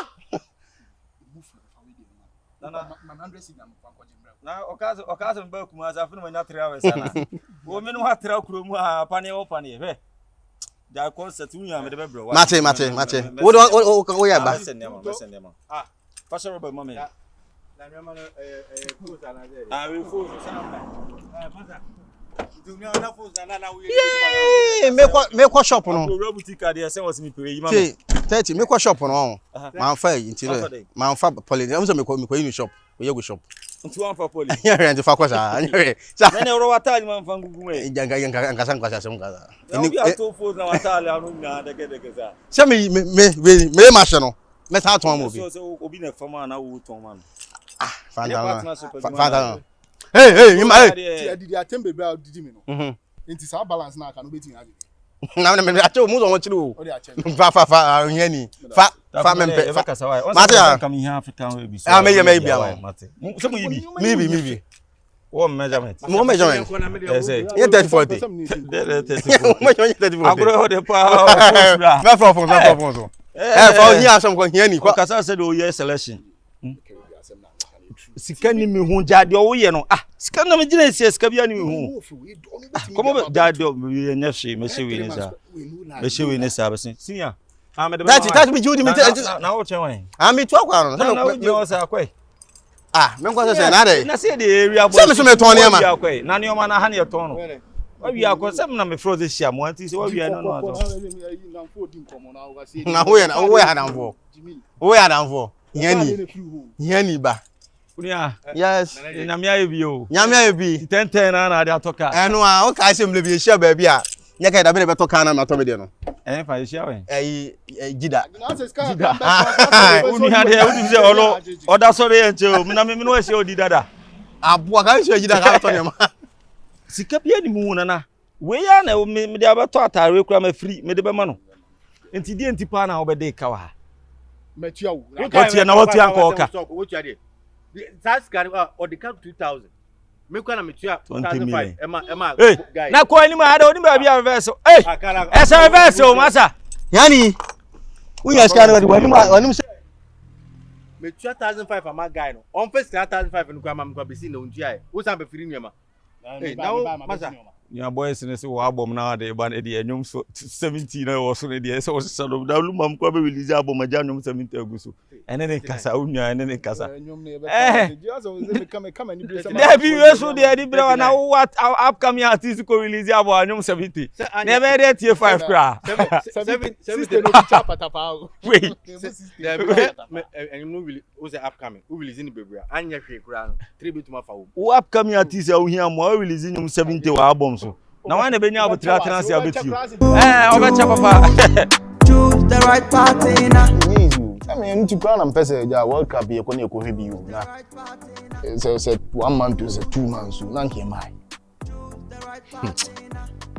Na okazo mba kuma za funu manya 3 hours na. Wo me no ha 3 kuro mu ha pane wo pane he. Ja concert unya me de be bro. Mate. Wo ya ba. Mesen nema. Pastor Robert mama. Na me ma food na ze. We food sana. Pastor. Dunia na food na we. Me ko shop no. Wo boutique dey say was me pere yi mama. 30 me ko shop no. Man fa yi ntire. Man fa poli. Am so me ko yi shop. We go shop. Ntu an fa poli. Nya nti fa kwa sa. Na ro watali man fa ngugu me. Janga san kwa sa sem kaza. Ni ato food na watali anu nya dege za. Se me ma she no. Me ta ton mo bi. So obi na fama na wo ton man. Fanta. Hey, Ti adidi atembe bra didi me no. Nti sa balance na aka no beti nya. Na me acho mu zo won chiri o. Fa nyani. Fa mempe. Fa kasa wai. Mate kam ihe African we bi so. Me bi am. Mate. So mu yibi. Me bi. What measurement? Mo measurement. Yes. You 30-40. 30-40. Mo 30-40. Agro de pa. Me from so. For here some ko here ni. Kasa said o year selection. Sika ni mi hu jade o ye no. Sika na me gina sia sika bia ni mi hu. Komo jade o ye nya hwe me hwe ni sa. Me hwe ni sa besin. Sinia. That me judi me na wo chen wan. Me to akwa no. Na wo je o sa kwai. Me nko say na dey. Na say the area boy. Say me so me ton ne ma. Na ne o ma na ha ne ton no. Wa wi akọ say na me froze hia mo anti say wa wi no no. Na wo ya na mfo. Wo ya na mfo. Yani ba. Unia. Yes. Nyamia ebi o. Nyamia ebi. 10 na dey atoka. Eno o ka say mle bi hia ba bia. Nya ka da be beto na ma to me de no. Fa hia we. Jida. Unia dey o di say olo. Oda so be enche o. Na me no hia odi dada. Abo ka say jida ka to ne ma. Sika bia ni mu na. We ya na me dey abeto atare kura ma free me dey be ma no. Enti die enti pa na obede ka wa. Metua wo. Wotia na wotia nko oka. Wotia de. That's can or the count 2000. Me kwa na metua 2005. Emma guy. Na ko ani ma ada oni ba bia reverse. Esa reverse o masa. Yani unya scan wani say me 2500 am guy no. On first 1500 no kwa mam kwa besi na untua e. Wo san be firi nwema. Now masa. Your boys in the album now, they ban the nyum 17 or so the so so da lu mam kwa be release album aja nyum 70 aguso. Ene ne kasa unya ene ne kasa. There be we so there the bra na what upcoming artist ko release album nyum 70. Never there tie 5 kra. 70 no chapa tapa. Wait. Enyum no will o say upcoming. Who release ni bebra. Anya hwe kra no. 3 bit ma fa wo. Upcoming artist ya uhia mo release nyum 70 wa album so. Na wan na benya abotra transi abetiu. Obecha papa. Choose the right party now. I mean, to crown and person, yeah, World Cup here, when you go heavy, you know. It's 1 month to 2 months, so none came high.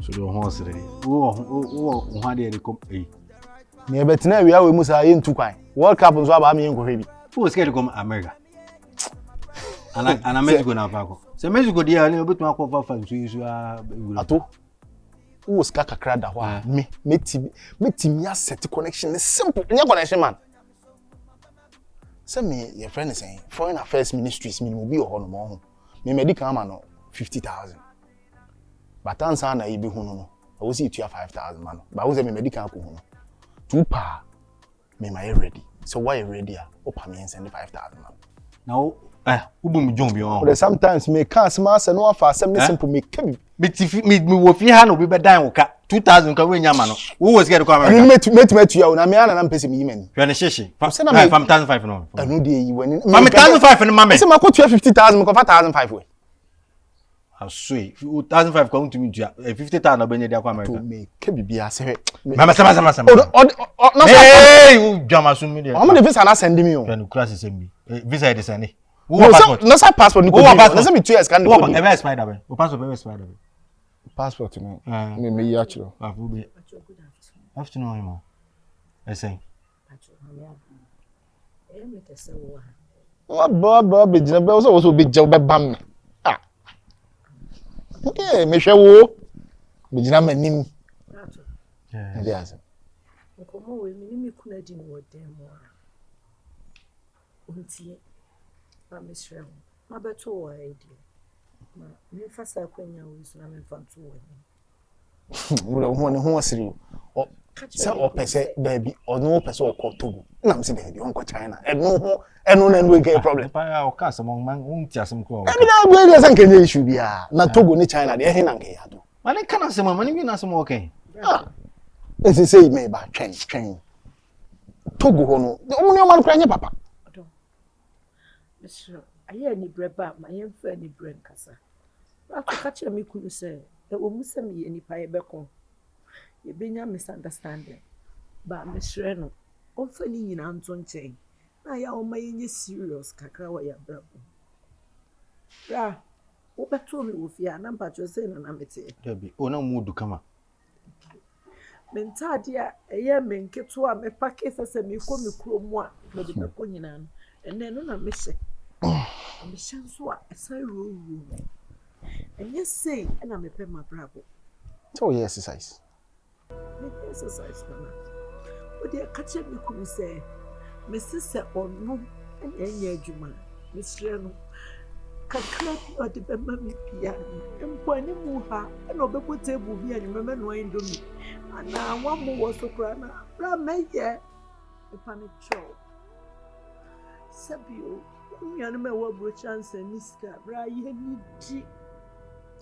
So the horse ready. Oh, one day they come. Near Betina, we are must in 2 kind. World Cup was about me and go heavy. Who was scared to come America? And I Mexico now, Paco. So Mexico, dear, a little bit more cover from Atto. Who was Kaka Crada? Why? Meet him, yes, set the connection. It's simple. Your connection, man. Send me your friend is saying Foreign Affairs Ministries minimum be or no. Me medical man 50,000. But answer na ibi no. I will see you 5,000 man. But I was a medical ko no. 2 pa. Me my ready. So why you ready? Opa me send 5,000 man. Now, ubum John beyond. But sometimes me can't smash and no for some simple me kebi. Me wo fi ha no be dan wo ka 2,000 ka we nyama no. Who was scared to come America? Met you na me ana na mpese me yimani. You na sheshe. From 1,500 no. Anu dey you when. From 1,500 no mama. Say ma ko 50,000 me ko 1,500 we. How sweet. 1,500 come to me 50,000 obenye dey kwa America. To me kebi bia say. Mama sama. No hey, jama sun me dey. How many visa na send me o? You class send me. Visa dey send. No say passport ni ko. No say me 2 years can go. E be expire that. O passport be expire that. Passport no. Me ya chiro. Afternoon mo. I say. What be jina be also be je be bam. Ah. Okay, me hwe wo. Be jina manim. Yeah. Yes. Nkomo we mi kuna di no dem mo. Untie. Ma me hwe. Ma beto wo idea. Ma me fasa kwanya wo so na me fanto wo. Who asiri o se o pese baby o no pese o ko Togo na me se baby on ko China eno na no get problem pa o ka some man unti asem ko o e bi na gbe se nkenye issue bia na Togo ni China de he na nke ya do mane kana se man ni na asem o kan ese say me ba twen Togo ho no o ni o man kra nye papa Mr. Aye ni breba ma ye fa ni bren kasa ba ka che me kunu se e o musa me ye nipa ye beko ye benya misunderstanding ba me hre no o fa ni nyina nto nchen na ya o ma ye nye serious kakra wa ya brabo ra o beto me wo fia na mpa cho se na mete debi o na mu du kama mentade a eye me nketo a me pake sese me ko me kuro mu a me de beko nyina no enne no na me hye me shanso a sai ro and you say, and I'm a pen my bravo. So, you exercise. Make exercise, Mama. But they are catching me, could say, Miss Sister or no, and any Juma, Miss Reno. Can clap or the Bambi piano, and pointing Muha, and over put table here and remember no end to me. And now one more was so crying, Ram may yet a panic show. Sabio, you animal were chance and Niska, Brian,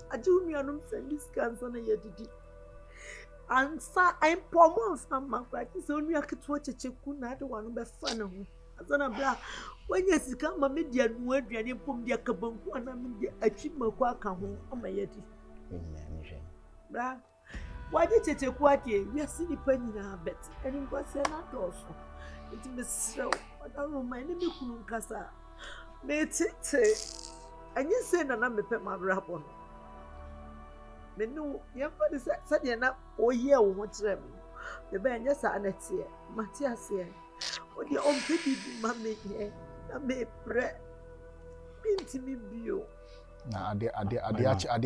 I do me on send this cancer na yedidi. And sa I'm poor from my practice only I could watch a cheku na the one be fun ho. Azana bra when you see come media no aduane pom dia kabanku na media atwima kwa ka ho o ma yedi. Bra why did cheku ade we see the pani na bet and go say na doso. It be slow. I don't know my name kunu nkasa. Me tete. And you say na me pe ma bra bo. Me no yemfa de se de na oye wo ho kire me me ba nya sa na tie Matias ye o de on pe bi ma me ye na me pre binti mi bio na ade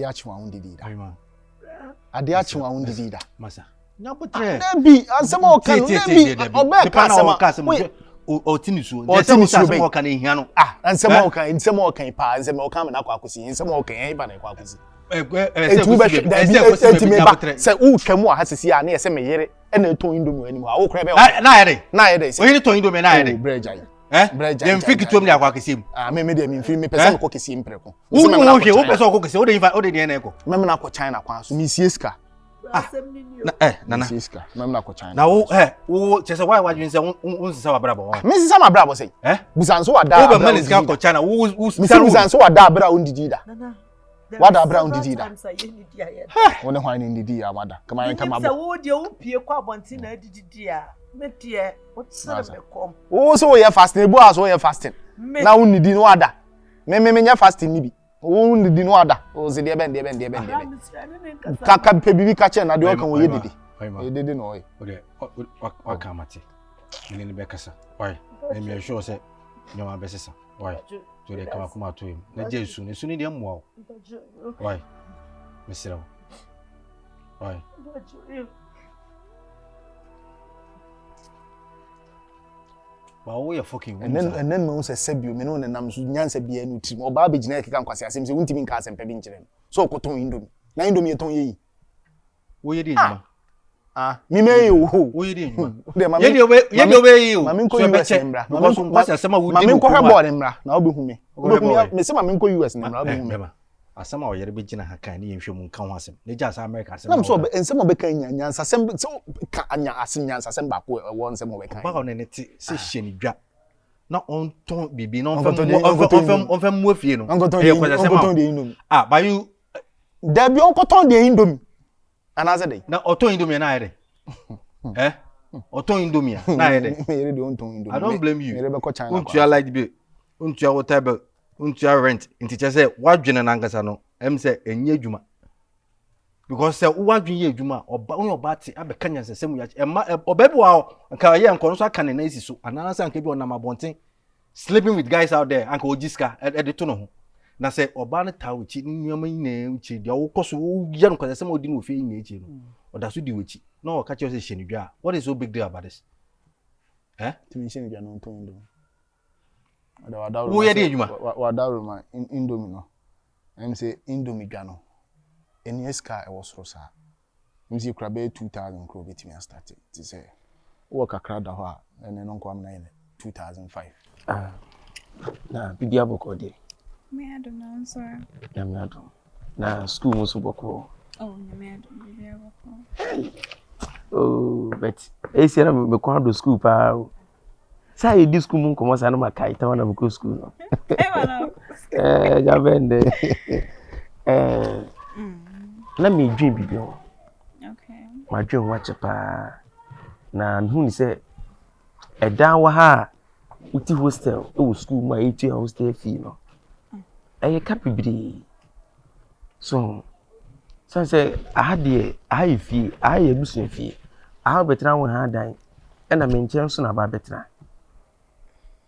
achi wa hundidi da ade achi wa hundidi da masa Nyabotre. Nabi, ansema o kan nabi. Obe ka asema. O tinisu. Ansema o kan ehia no. Ansema o kan pa, ansema o kan na kwa akosi. Ansema o kan ehia ba na kwa akosi. Say who came wa hasisi a na yese me yere e na to indomie ani wa wo kra be na yede say o yere to indomie na yede breja breja dem fiki tom dia kwa kesem me de me me pese me ko kesem preko wo hwe wo pese ko kesem o de na eko me na ko China kwa so me sieska nana sieska me na ko China na wo chese why wadwen se won sisa wa brabo me sisa ma brabo say busanso wa da wo be man ska ko China wo busanso wa da bra on didida Wada brown did that. One of wine in the dear, Wada. Come on, come on. Would you be a quabantina did dear? Met dear, what's the come? Oh, so you're fasting, boys, so you're fasting. Now only didn't order. Me fasting, maybe. Only didn't order. Oh, the ben. Kaka baby catcher, and I don't know what you did. You didn't know it. What come at it? You need to be why? Let me assure say, no, my best. Why? So they come out to him. Na Jesu, ne suni dem wow. Why? Mr. Why? But we are fucking. And then me say sebio me no na nam so nyansa bia no tim. Oba be gina keka nkwase asem se untimi nka asem pe bi nkyere. So okoton indomie. Na indomie ton yi. Wo ye di nyuma. Me me yo ho. Wo ye di nyuma. Ye di obe yo. Mami nko US mbra. Mami nko hwebɔ mbra na obehu me. Me se mami nko US mbra obehu me. Asama o yere be gina ha kan ne yehwɛ mu nka ho asem. Ne gya asa America asem. Nam so ensem obeka nyansa asem so ka anya asem nyansa asem ba ko ɛwɔ nsem obeka. Ba ho ne ti se hye ne dwa. Na on ton bibi na on fam mu afie no. Onkoton de indomie. Ba you da bi onkoton de indomie. Anaza dey. Na oton indomie na yede. Oton indomie na yede. Me yere de onton indomie. I don't blame you. Me yere be ko China. Untua light bill. Untua water bill. Untua rent. Inti che say wadwene na ngasa no. Em say enye adwuma. Because say wadwene ye adwuma oba on oba ti abekanya sesem ya. Emma obabi wa nka ye nko no so aka ne na isi so. Ananasa nka bi onam abonten sleeping with guys out there anka ojiska edito no ho. Na say oba ne ta uchi nyoma nyina uchi dia wo koso wo ye no kwasem odi no ofie nyina echi no. Oda so di uchi. No o catch you say shenidwa. What is so big deal about this? Timi shenidwa no nton indomie. Wo ye di adwuma. Wadaro ma indomie no. Em say indomie dwa no. Eni eska e wo soro sa. Em say kura be 2000 kro betimi a start. Ti say wo kakra da ho a ene no nko am na 2005. Na bibi aboko de. Me I don't know, sir. Ya me adom. Na school mo so boko. Oh, me I don't bibi aboko. Oh, but esi na me kwa do school pa. Sa ye di school mo komo sa na makai ta wana mo school no. Ja bende. Na me dream bibi o. Okay. Ma dream watch pa. Na hu ni se edan wa ha uti hostel o school ma etu hostel fee no. Eye kapibiri. So say I had fee, I busu fee. I betra won ha dan. E na me nkyem so na ba betra.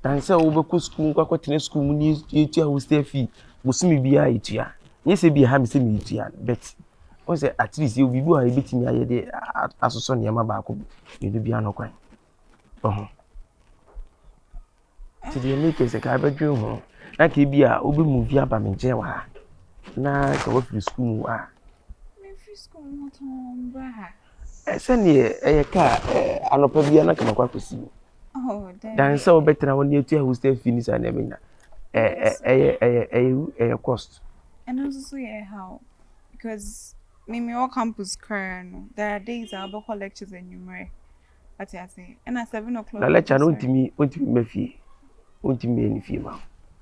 Dan say wo be ku school kwa kwatene school mu ni etu hostel fee. Busumi bia etua. Yese bia ha me se me etua, but o say at least you bibu ha ebetimi aye de asoso ne ma ba ko. You do bia no kwan. Ti de make se ka ba dwen ho. Na ke bia obi movie aba me nche wa ha. Na ka wo free school mu a. Me free school mo ton ba. Sene ka anopa bia na ka makwa kwesi. Oh, dan say obetra won etu a hostel finish and emenya. Cost. And also how because me all campus current there are days I'll be lectures and numeric. At and at 7 o'clock. Na lecture no ntimi mafie. Ntimi eni fie ma.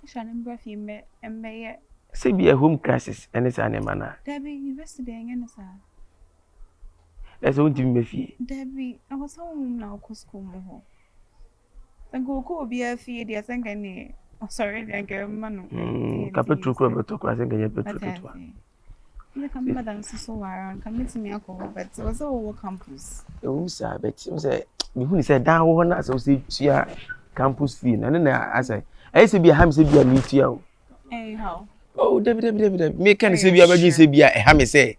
Shanim brafi me embe say be a home crisis and say na mana. Debbie university ngene sa. Ese ntimi mafie. Debbie I was home now ko school mo ho. Then go obi afie dia senga ni. Oh sorry dia nke manu. Kapetro ko beto ko senga ye petro to. You come madam so around come meet me akọ but it was all campus. Louisa bet say me hu ni say dan wo na so say tua campus fee na na asai I say be ham say be me tua o. How? Oh David me can say be abagin say be e ha me say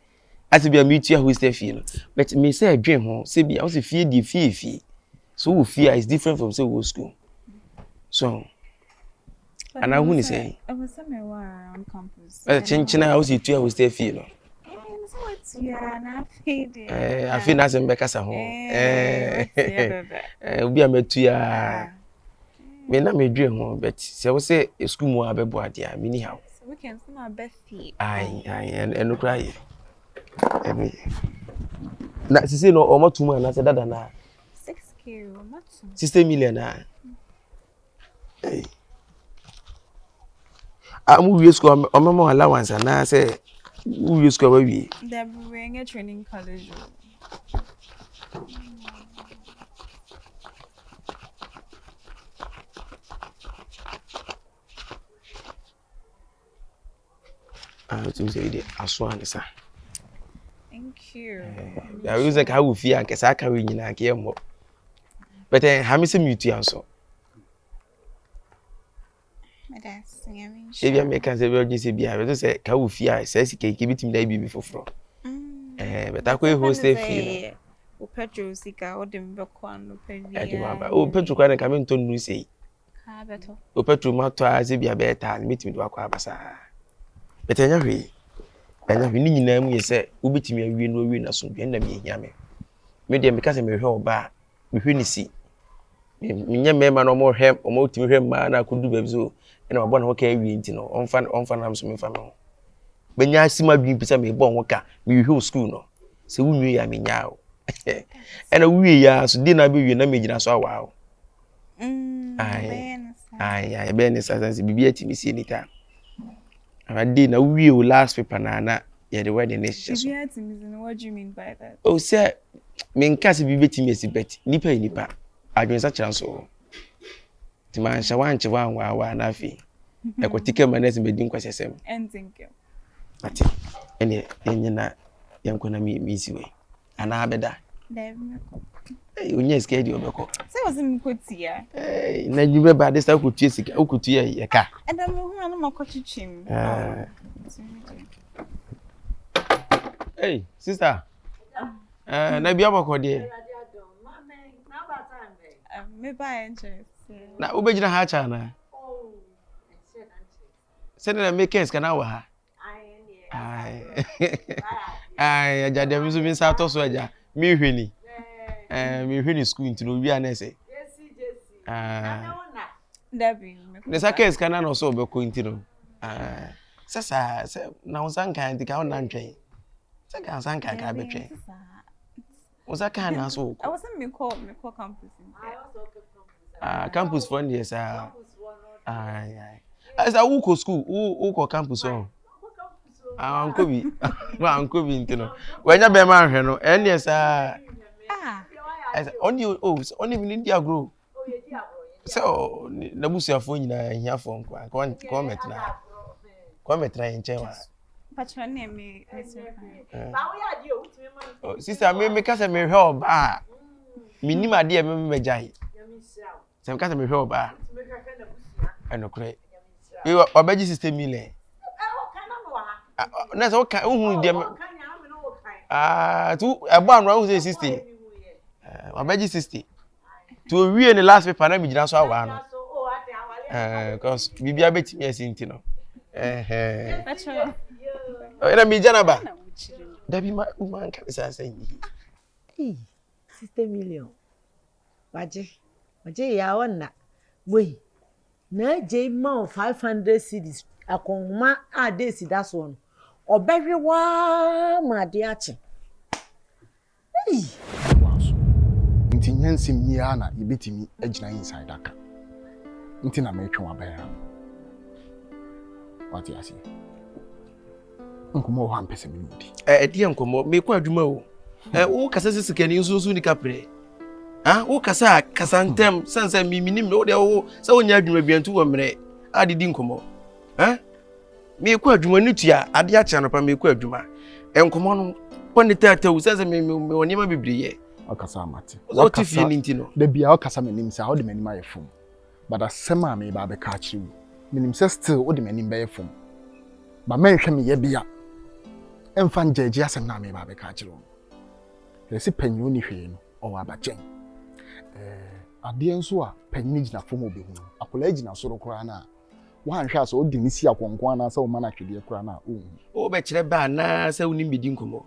As be a mutual who is the feel. But me say a dream home, say be also fear the fear. So fear is different from say school. So and I wouldn't say I was somewhere around campus. Chinchina house you two was the feel. I feel as in Becassa home. Be a metuya. Me na me dream home, but say say a school more about dear mini house. We can see my bestie. Aye, and no cry. Na say no omo tuma na say dada na 6K or not. 60 million na. Hey. We use school omo allowance na say we use school we. They're wearing a training college. To say the aswan sir. Thank you. I use like how we feel and kesa ka we nyina ke mo. But ha me say mutu anso. That's yummy. If you make say we say bia, we say ka we feel say sike ke bitim da bibi foforo. But akwa host e feel. O petrol sika o dem be kwa no pe wi. O petrol kwa na ka me nton nu sei. Ka beto. O petrol ma to a say bia be ta meeting do akwa abasa. But enya hwe. Enya hwe ni nyina mu ye say obetimi awie no awie na so bia na me hia me. Me de me ka say me hwe oba, me hwe ni si. Me nya me ma no mo hwe, o mo timi hwe ma na kodu ba bi so. Na ma bona ho ka awie nti no. Onfa na so me fa me ho. Benya asima bi pisa me bo ho ka, me hwe school no. Se wo nwie ya me nya o. Ena wie ya so di na be wie na me gina so awa o. Ai be ni sasansi bibi atimi si ni ta. Already na we last paper na yeah the wedding next year. What do you mean by that? Oh sir, me nkase bi betimi esi bet. Nipa adwensa chance o. Ti man sha wanche wa na afi. E ko tike manes be din kwasesem. Entinke. Ati ene na yanko na mi si we. Ana abeda. Eh onye skedi obeko. Say was me kotia. Eh na jube ba de sa kotie sika, okotie ye ka. And I'm hu makochichim. Hey, sister. Na bia bako de. Me buy interest. Na ubejina ha cha na. Oh. Send na make sense kana wa ha. Ai, aja dem so bin sa to so aja. Me hweni. Me hweni school into no wi ana say. Debbie. The second kana no so be ko into no. Sasa na unsanka antika ona ntwen. Saka unsanka ka betwen. Usaka na so. I wasn't me call campus. Campus fund yes ai. As a uko school, uko campus on. Ankobi. Wa ankobi ntino. Wanya be ma hwe no. Yes as only we need dia grow. So na busuafo nyina hiafo nkwa. Comment na. Comment na nchewa. Patron name me Mr. Sister me kasa me hwe oba. Minim ade me megyae. Sem kasa me hwe oba. Enokre. We obaji system mile. Na so ka uhun de tu ebo anwa hu say 60. Obaji 60. To wie ne last paper na me gina so awa no. Cause bibia betimi asinti no. Patron. Ena mi jana ba. Dabi ma nka bisa say. 60 million. Waje ya wonna. Boy. Na Agyei ma 500 cedis akonma adesi that's one. Obehwe wa ma de ache. Nti nyansim ni ana yebetimi agina inside aka. Nti na metwe wa baya. What you say? Nkomo ho ampese me nudi. Die nkomo me kwa adwuma o. Wo kasa sesikani nso ni kapre. Wo kasa ntem sansa miminim no de wo sa wonya adwuma biantu wo mre adidi nkomo. Me kwa adwuma ni tua ade a cha no pa me kwa adwuma. Nkomo no poni tata wo sansa me wonima bibriye. Okasa amate. O tifie ni ntino. Da bia okasa menim sa wo de manim ayefom. But asema me ba be ka chiwu. Menim se still wo de manim be yefom. Ba menhwe me ye bia. Enfan jeje asem na me ba be ka kire. Yesi panyin oni hwe no o wa abajen. Ade nso a panyin gina fom obi hu. Akola gina soro kora na. Wan hwe aso odi ni si akonkon na sa o mana hwede kora na o be kire ba na sa unim bedi nkomo.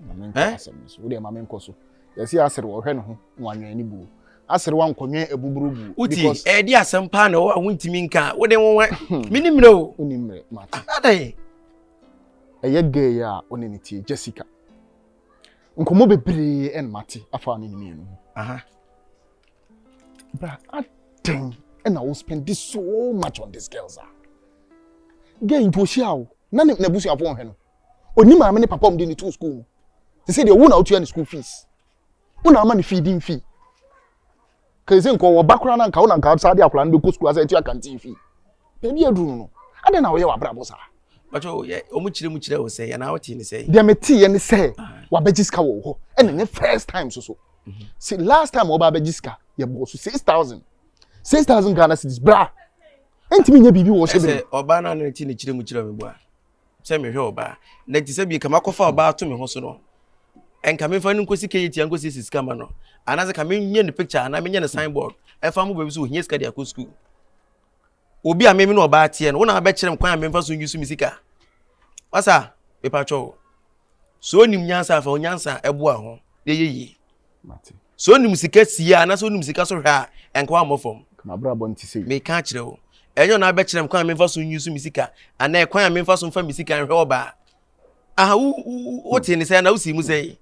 Na men ka asem so. Wo de ma men koso. Yesi asere wo hwe no ho wanwan ni bu. Asere wan konwen ebuburubu because di asem pa na wo huntimi nka wo de won minimre o unimre mate. Adai. Eye gay ya oneniti Jessica. Nkomo bebre en mate afa ni ni no. Aha. Bra, and I will spend this so much on these girls. Gay into Shiao, none of Nebusi upon her. Only my many papa didn't to school. They say they won't out your school fees. Una money feeding fee. Cause then call background and count and outside the plan to school as a canteen fee. Maybe you do no. I don't know where you are, Brabosa. But oh, yeah, much will say, and our team say, there may tea and say, Wabejiska wo, and the first time so. See, last time Obabejiska, your boss 6,000 Ghana cedis, bra. Ain't me bibi wo say, Obana and Tini Chimuchira. Say me Oba. Let us be come akofa Oba to me hoso. And come in for Nkosiki and Gosis is Camano. And as I come in the picture, and I'm in the signboard, a farmer will so here's Kyekyeku school. Obi a me no Oba tie and one I bet them kwan member so use musica. Wasa, Pepacho. So nim nyansa fa onyansa eboa ho. Ye. So nim sika sia na so nim sika so hwa enko amofom. Ma bra bonti sei. Me ka kire o. Enyo na be kire m kwan memfa so use musica. Ana e kwan memfa so mfa musica nhwe oba. Aha wo tie ni sei na wo si mu sei.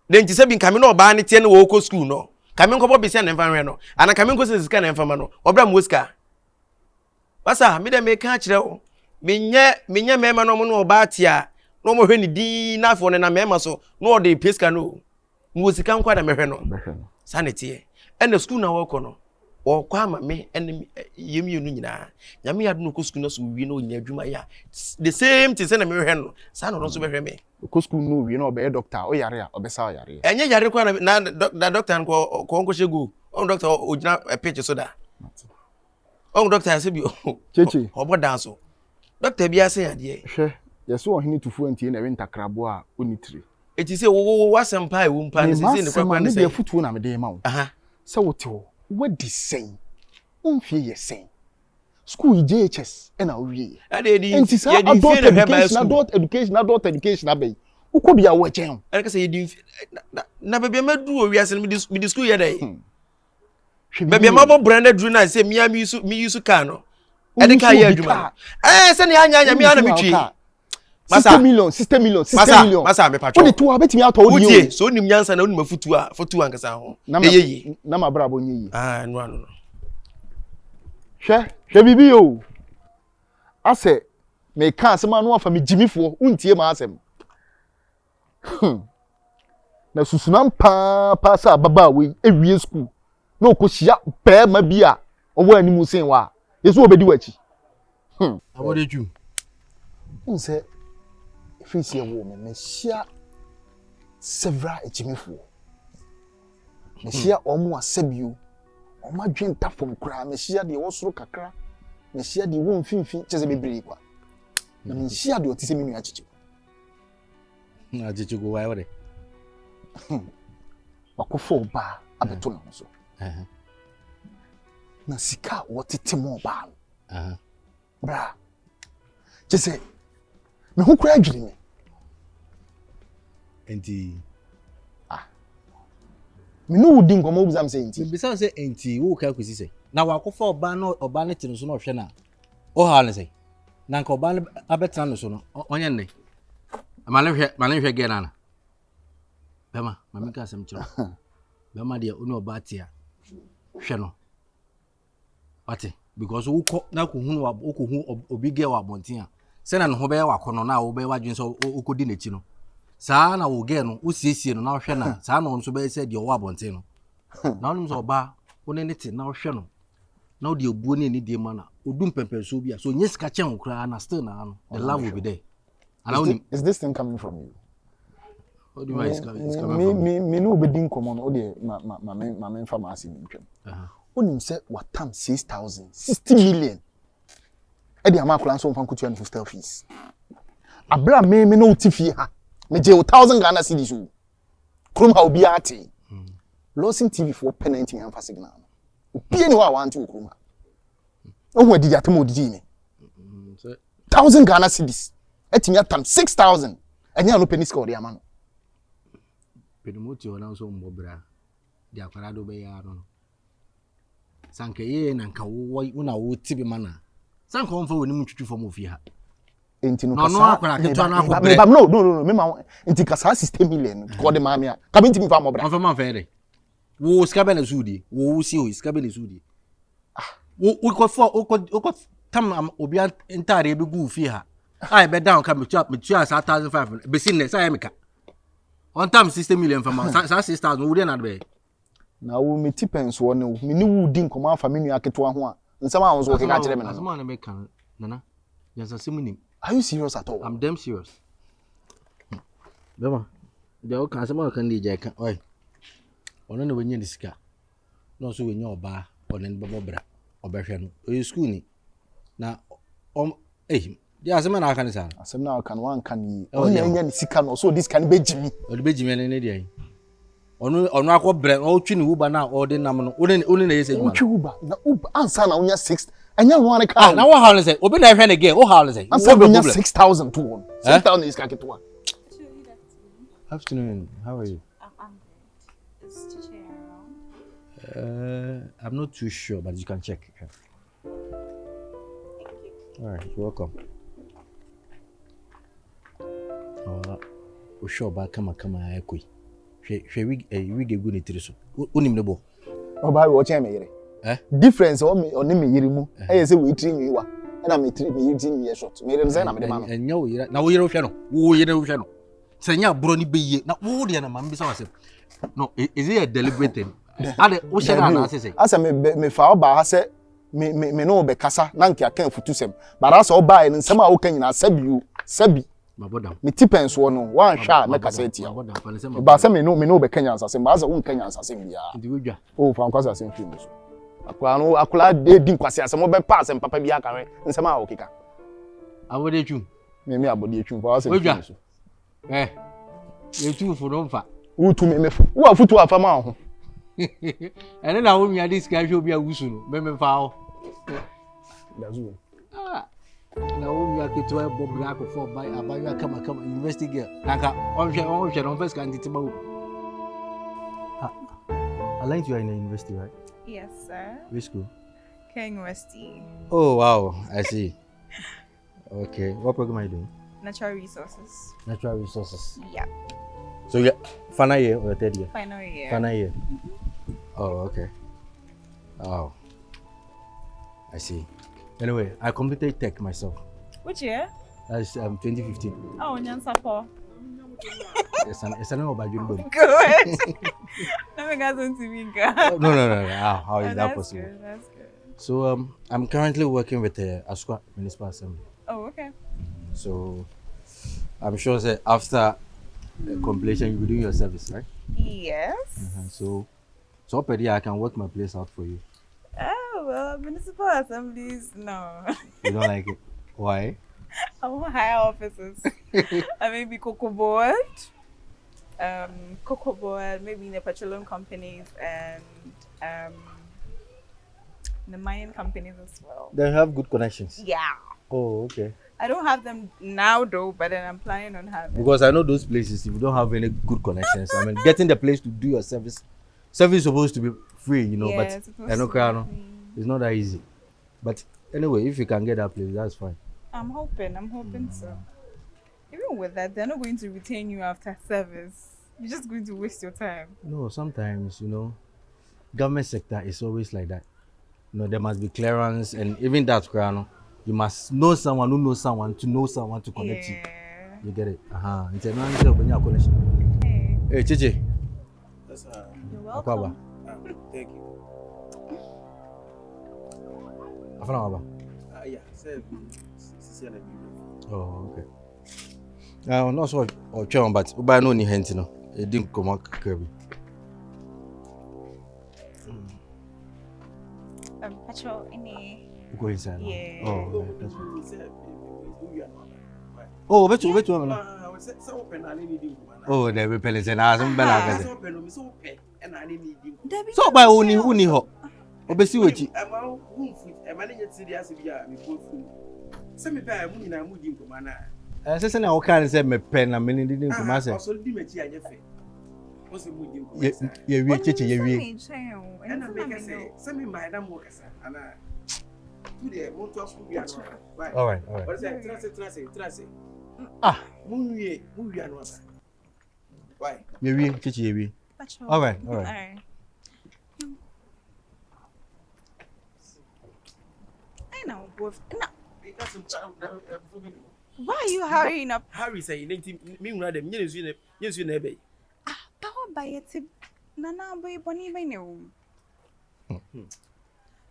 Den ti se bi nkame na oba ne tie na wo ko school no. Kame nko bo bisia na mfa nhwe no. Ana kame nko se sika na mfa ma no. Obra mo sika. Wasa me de me ka kire o. Menye mema no mo no oba tia. No mo hwe ni di na afo ne na mema so. No o de peska no. Mo sika nkwa da mehwe no. Sanity. And the school na wo ko no. Wo kwa ma me en yemi unu nyina. Nyame yadu no ko school no so wi no nya adwuma ya. The same thing say na mehwe no. Sa no so behwe me. Ko school no wi no be doctor o yare a obesa o yare. Enye yare kwa na doctor ko nko shegu. On doctor ogina pitch so da. On doctor say bi cheche. Obo danso. Doctor bia say ade. Hwe. Yeso ohini tufu antie na we ntakrabo a onitire. Eti say wo wasempa e wo mpa ne say ne kwakwa ne say. Me futu na me de ma wo. Aha. Say wote wo. What the saying? Umfie ye saying. School JHS and a we. Ade di. Adult education abey. Uko bia wo chen. I can say you do na baby madu o wiase me di school ye dey. Baby mabo branded drew na say me use car no. Edika ye adwuma. Say ne anya me ana metwi. 60 million. Masa me patcho. What the two abetimi ato odi o. So nim nyansa na onim fotu ankasa ho. Eyeyi. Na ma bra bonye yi. No. Hwe bibi o. Ase me ka asema no afa me jimifo untie ma asem. Na susunam pa sa baba we ewie school. Na okohia pe ma bi a owo animu sen wa. Yesu obedi wachi. Abodeju. Unse fisi ewo me shia several ejimifo. Me shia omo asebio. Omo adwenta fom kra me shia de wo soro kakra. Me shia de wo mfimfin cheze bebre kwa. Na me shia de otise menu achichi. Na achichi go why wore. Wakofo ba abeto na so. Na sika wotete mo ba. Bra. Chese me hu kra adwiri me. Enti me no wudi nkomo obuzam se enti. Me bisa se enti wo ka kwesi se. Na wakofa oba ne tinu so na ohwe na. O ha ne se. Na nka oba ne abetena no so no. Onye ne. Male hwe ge na. Bema, mami ka asem kiro. Bema de onu oba atia. Hwe no. Ate because wo ko na ko hunu wo ko hu obi ge wa bontin a. Se na no ho be wa kono na wo be wa dwen so okodi na chi no. Saa na wo ge no wo siesie no na hwe na. Saa na onso be se de wo abontin no. Na onum so oba woni ne te na hwe no. Na wo de obuo ne ni de ma na odum pempenso bi a so nyesika chen wo kra na still na no. The love will be there. And is this thing coming from you? What do you mean it's coming from me no be din common o de ma men pharmacy ni twem. Onim say watam 6,000 60 million. E de amakola so mfa nkutua no hostel fees. abra me no tifi ha me je 1000 Ghana cedis o krom ha obi ate losing TV for penalty and for signal obi ni wa want to krom ha ohun adidi atom odidi ni 1000 Ghana cedis etimi atam 6000 enya no penny score dia ma no pedimoti ona so mbobra dia akwara do be ya no sanka ye na nka wo na wo tibi mana sanka won fa woni mutwutwu fo mo fi ha enti no kasa no me ma enti kasa 60 million ko de ma me a ka binti mi fa mo bra anfa man fa ere wo skabe na sudi wo si o skabe na sudi wo ko tam obi entare be gu fi ha ai be down ka me tua 1500 be sin ne sai me ka on time 60 million fa ma sa 6000 wo de na be na wo me tipens wo ne me ni wo di nkomo afa me nua keto ho a nsem a wo so ke ka kire me no asema na me kan nana yasa simunim. Are you serious at all? I'm damn serious. Bema, they all can some can DJ can. Oi, ono na wenye nisika. No so wenye oba, ono ni babo bra. Obehwe no. O school ni. Na they asema na kan sa. Asema na kan wan kan yi. Ono yenye nisika no so this can be jimi. O de be jimi ne dey. Ono akọ bre, o twi ni uba na o de nam no. Oni na yese jima. Twi uba. Na uba ansa na onya 6. Anya one car. Na what how say? Obi na hwe again. What how say? I'm saying 6,000 to one. 6,000 is kake to one. Afternoon. How are you? I'm good. Is Chichi around? I'm not too sure, but you can check. Thank you. All right, you're welcome. Oh, sure, but come I quit. We get good at this. Unim the bo. Oh, by watching me. Difference on me on me yirimu e say we treat me wa na me treat me using me short me dem say na me dem no enyo yira na wo yira hwe no wo yira hwe no senya bro ni beye na wo de na ma mbisa wase no is it a deliberate thing ade wo share na say asa me fa oba ha say me no be kasa na nkia kan futusem bara asa oba e nsem a wo kan nyina sabi mabodam me tipens wo no wan hwa me kasa etia ba say me no be kanya nsase ba asa wo kanya nsase bia ndi wodwa o fa nkwasa asem fi so akula de din kwase asem wo be pass em papa bia kan nsem a okika abode twum me abode twum fa asem fi so ye tu fu no mfa wo tu me fu wo afutu afa ma ho ene na wo nua dis ka hwe obi awusu no me fa ho dazu na wo nua keto e bob na akofo bai abayo kama university girl naka on hwe no first kan titiba wo I learned you are in a university, right? Yes, sir. Which school? Kyekyeku. Oh, wow. I see. Okay. What program are you doing? Natural resources. Natural resources. Yeah. So, yeah, final year or third year? Final year. Final year. Oh, okay. Oh. I see. Anyway, I completed tech myself. Which year? That's 2015. Oh, Nyansapo. It's an about you. Good. Let me get into Minka. No. How is that that's possible? Good. That's good. So I'm currently working with the Asqua Municipal Assembly. Oh, okay. So I'm sure that after completion you'll be doing your service, right? Yes. So up here I can work my place out for you. Oh, well, municipal assemblies, no. You don't like it? Why? I want higher offices. Maybe cocoa board, maybe in the petroleum companies and the mining companies as well. They have good connections. Yeah. Oh, okay. I don't have them now though, but then I'm planning on having. Because I know those places, if you don't have any good connections, I mean, getting the place to do your service is supposed to be free, you know, yeah, but it's not that easy. But anyway, if you can get that place, that's fine. I'm hoping so. Even with that, they're not going to retain you after service. You're just going to waste your time. No, sometimes, you know, government sector is always like that. You know, there must be clearance, and even that, you must know someone who knows someone to connect you. You get it? It's a connection. Hey, Chichi. Yes, sir. You're welcome. Thank you. Yeah, sir. Oh, okay. Now, not so or chum, but by no need hint, it didn't come out Kirby. Petrol, any. Go inside. Yeah. Oh, that's Oh, betu me. So open and anything. Oh, they be pele na some bela So open me so open and anything. So by uni ho. Obesi wechi. Ama who food e manage serious bia me go food. Se me pa mu nyina mu di nkoma na. Se na o kan se me pen na me ni di nkoma se. So di mechi anye fe. O se mu di nkoma. Ye wie cheche ye wie. And make say me my na mo kasa ana. Tu de mo to asu bia no. All right. What say trase. Ah, mu wie no aba. Why? Ye wie cheche ye wie. All right. I know, both. No. Why are you hurrying up? Harry say me una dem nyesu na ebe. But what by it? Nana boy boni by no.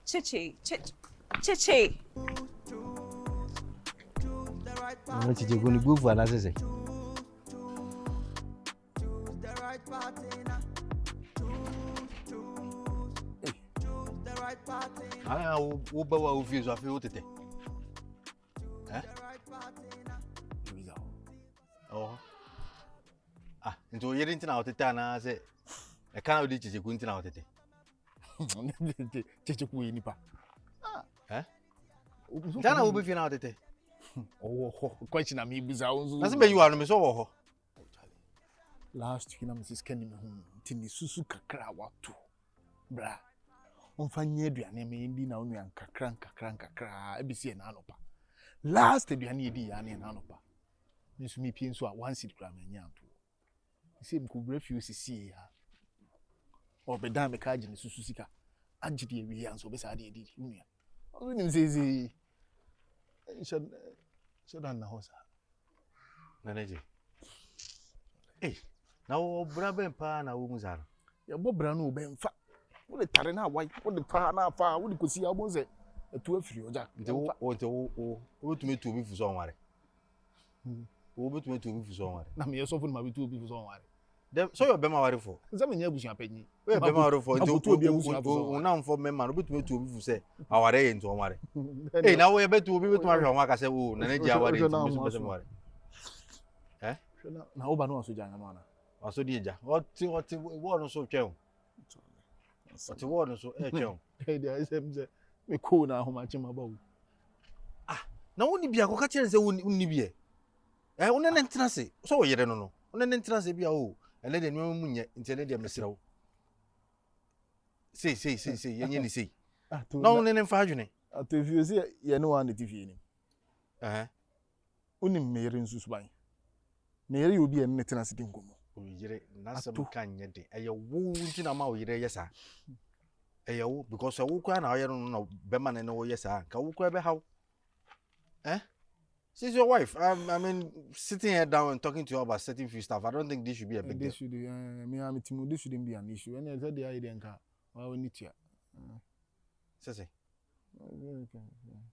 Chichi. No cheche go ni go for na se. Ah, wo ba wa ofi so afi otete. Louisa. Oh. Ah, into yeri ntina otete na se. E kana odi Kyekyeku ntina otete. Kyekyeku yi nipa. Jana wo be fi na otete. Oh, question am ibuza unzu. Na se be you anu me so wo ho. Last week na Mrs. Kenny me hu tini susu kakra watu. Bra. Onfanye aduane me ndi na onu kakra ebisi na anopa. Last aduane edi ya na anopa. Nisu mi pie nso a one seed kra manya anto. Ise mko brefu sisi ya. Obeda me ka gine susu sika. Agidi ewi ya nso besa ade edi unia. Ozo nim sezi. Shodan na hosa. Naneje. Na wo bra ben pa na wo muzara. Ya bo bra no ben fa. Wo le tare na wai, wo le fa na fa, wo le kosi ya bo se etu afiri oja. Wo tumi tu obi fu so nware. Wo be tumi tu obi fu so nware. Na me yeso fu na be tu obi fu so nware. Dem so your bema ware for. Nza me nya busu apanyi. We bema ware for nti na mfo mema no be tumi tu obi fu se aware ye nto nware. Na wo ye be tu obi be tumi ahwe nwa ka se wo na neji aware nti be so nware. Na wo ba no so janya ma na. Aso di eja. Oti wo no so twen. Oti wo no so twen. Dia isemze me ko na ahoma chima ba wo. Na woni bia ko ka kire se woni bia. Wona na ntina se. So wo yere no. Wona na ntina se bia o. Ele de nwa mu nye nti ele de mesira wo. Sei yenye ni sei. Na wona na mfa adwene. Atto fi se ye no one TV ni. Oni mmere nsusu ban. Mmere obi en netina se din gomo. Yere na se kan nye de. Eye wo nti na ma wo yere yesa. Eye wo because wo kwa na oyere no na be ma ne wo yesa. Ka wo kwa be haw. She's your wife. I mean, sitting here down and talking to you about certain few stuff. I don't think this should be a big deal. This should, this shouldn't be an issue. And I said the idea, well, we need to. Say.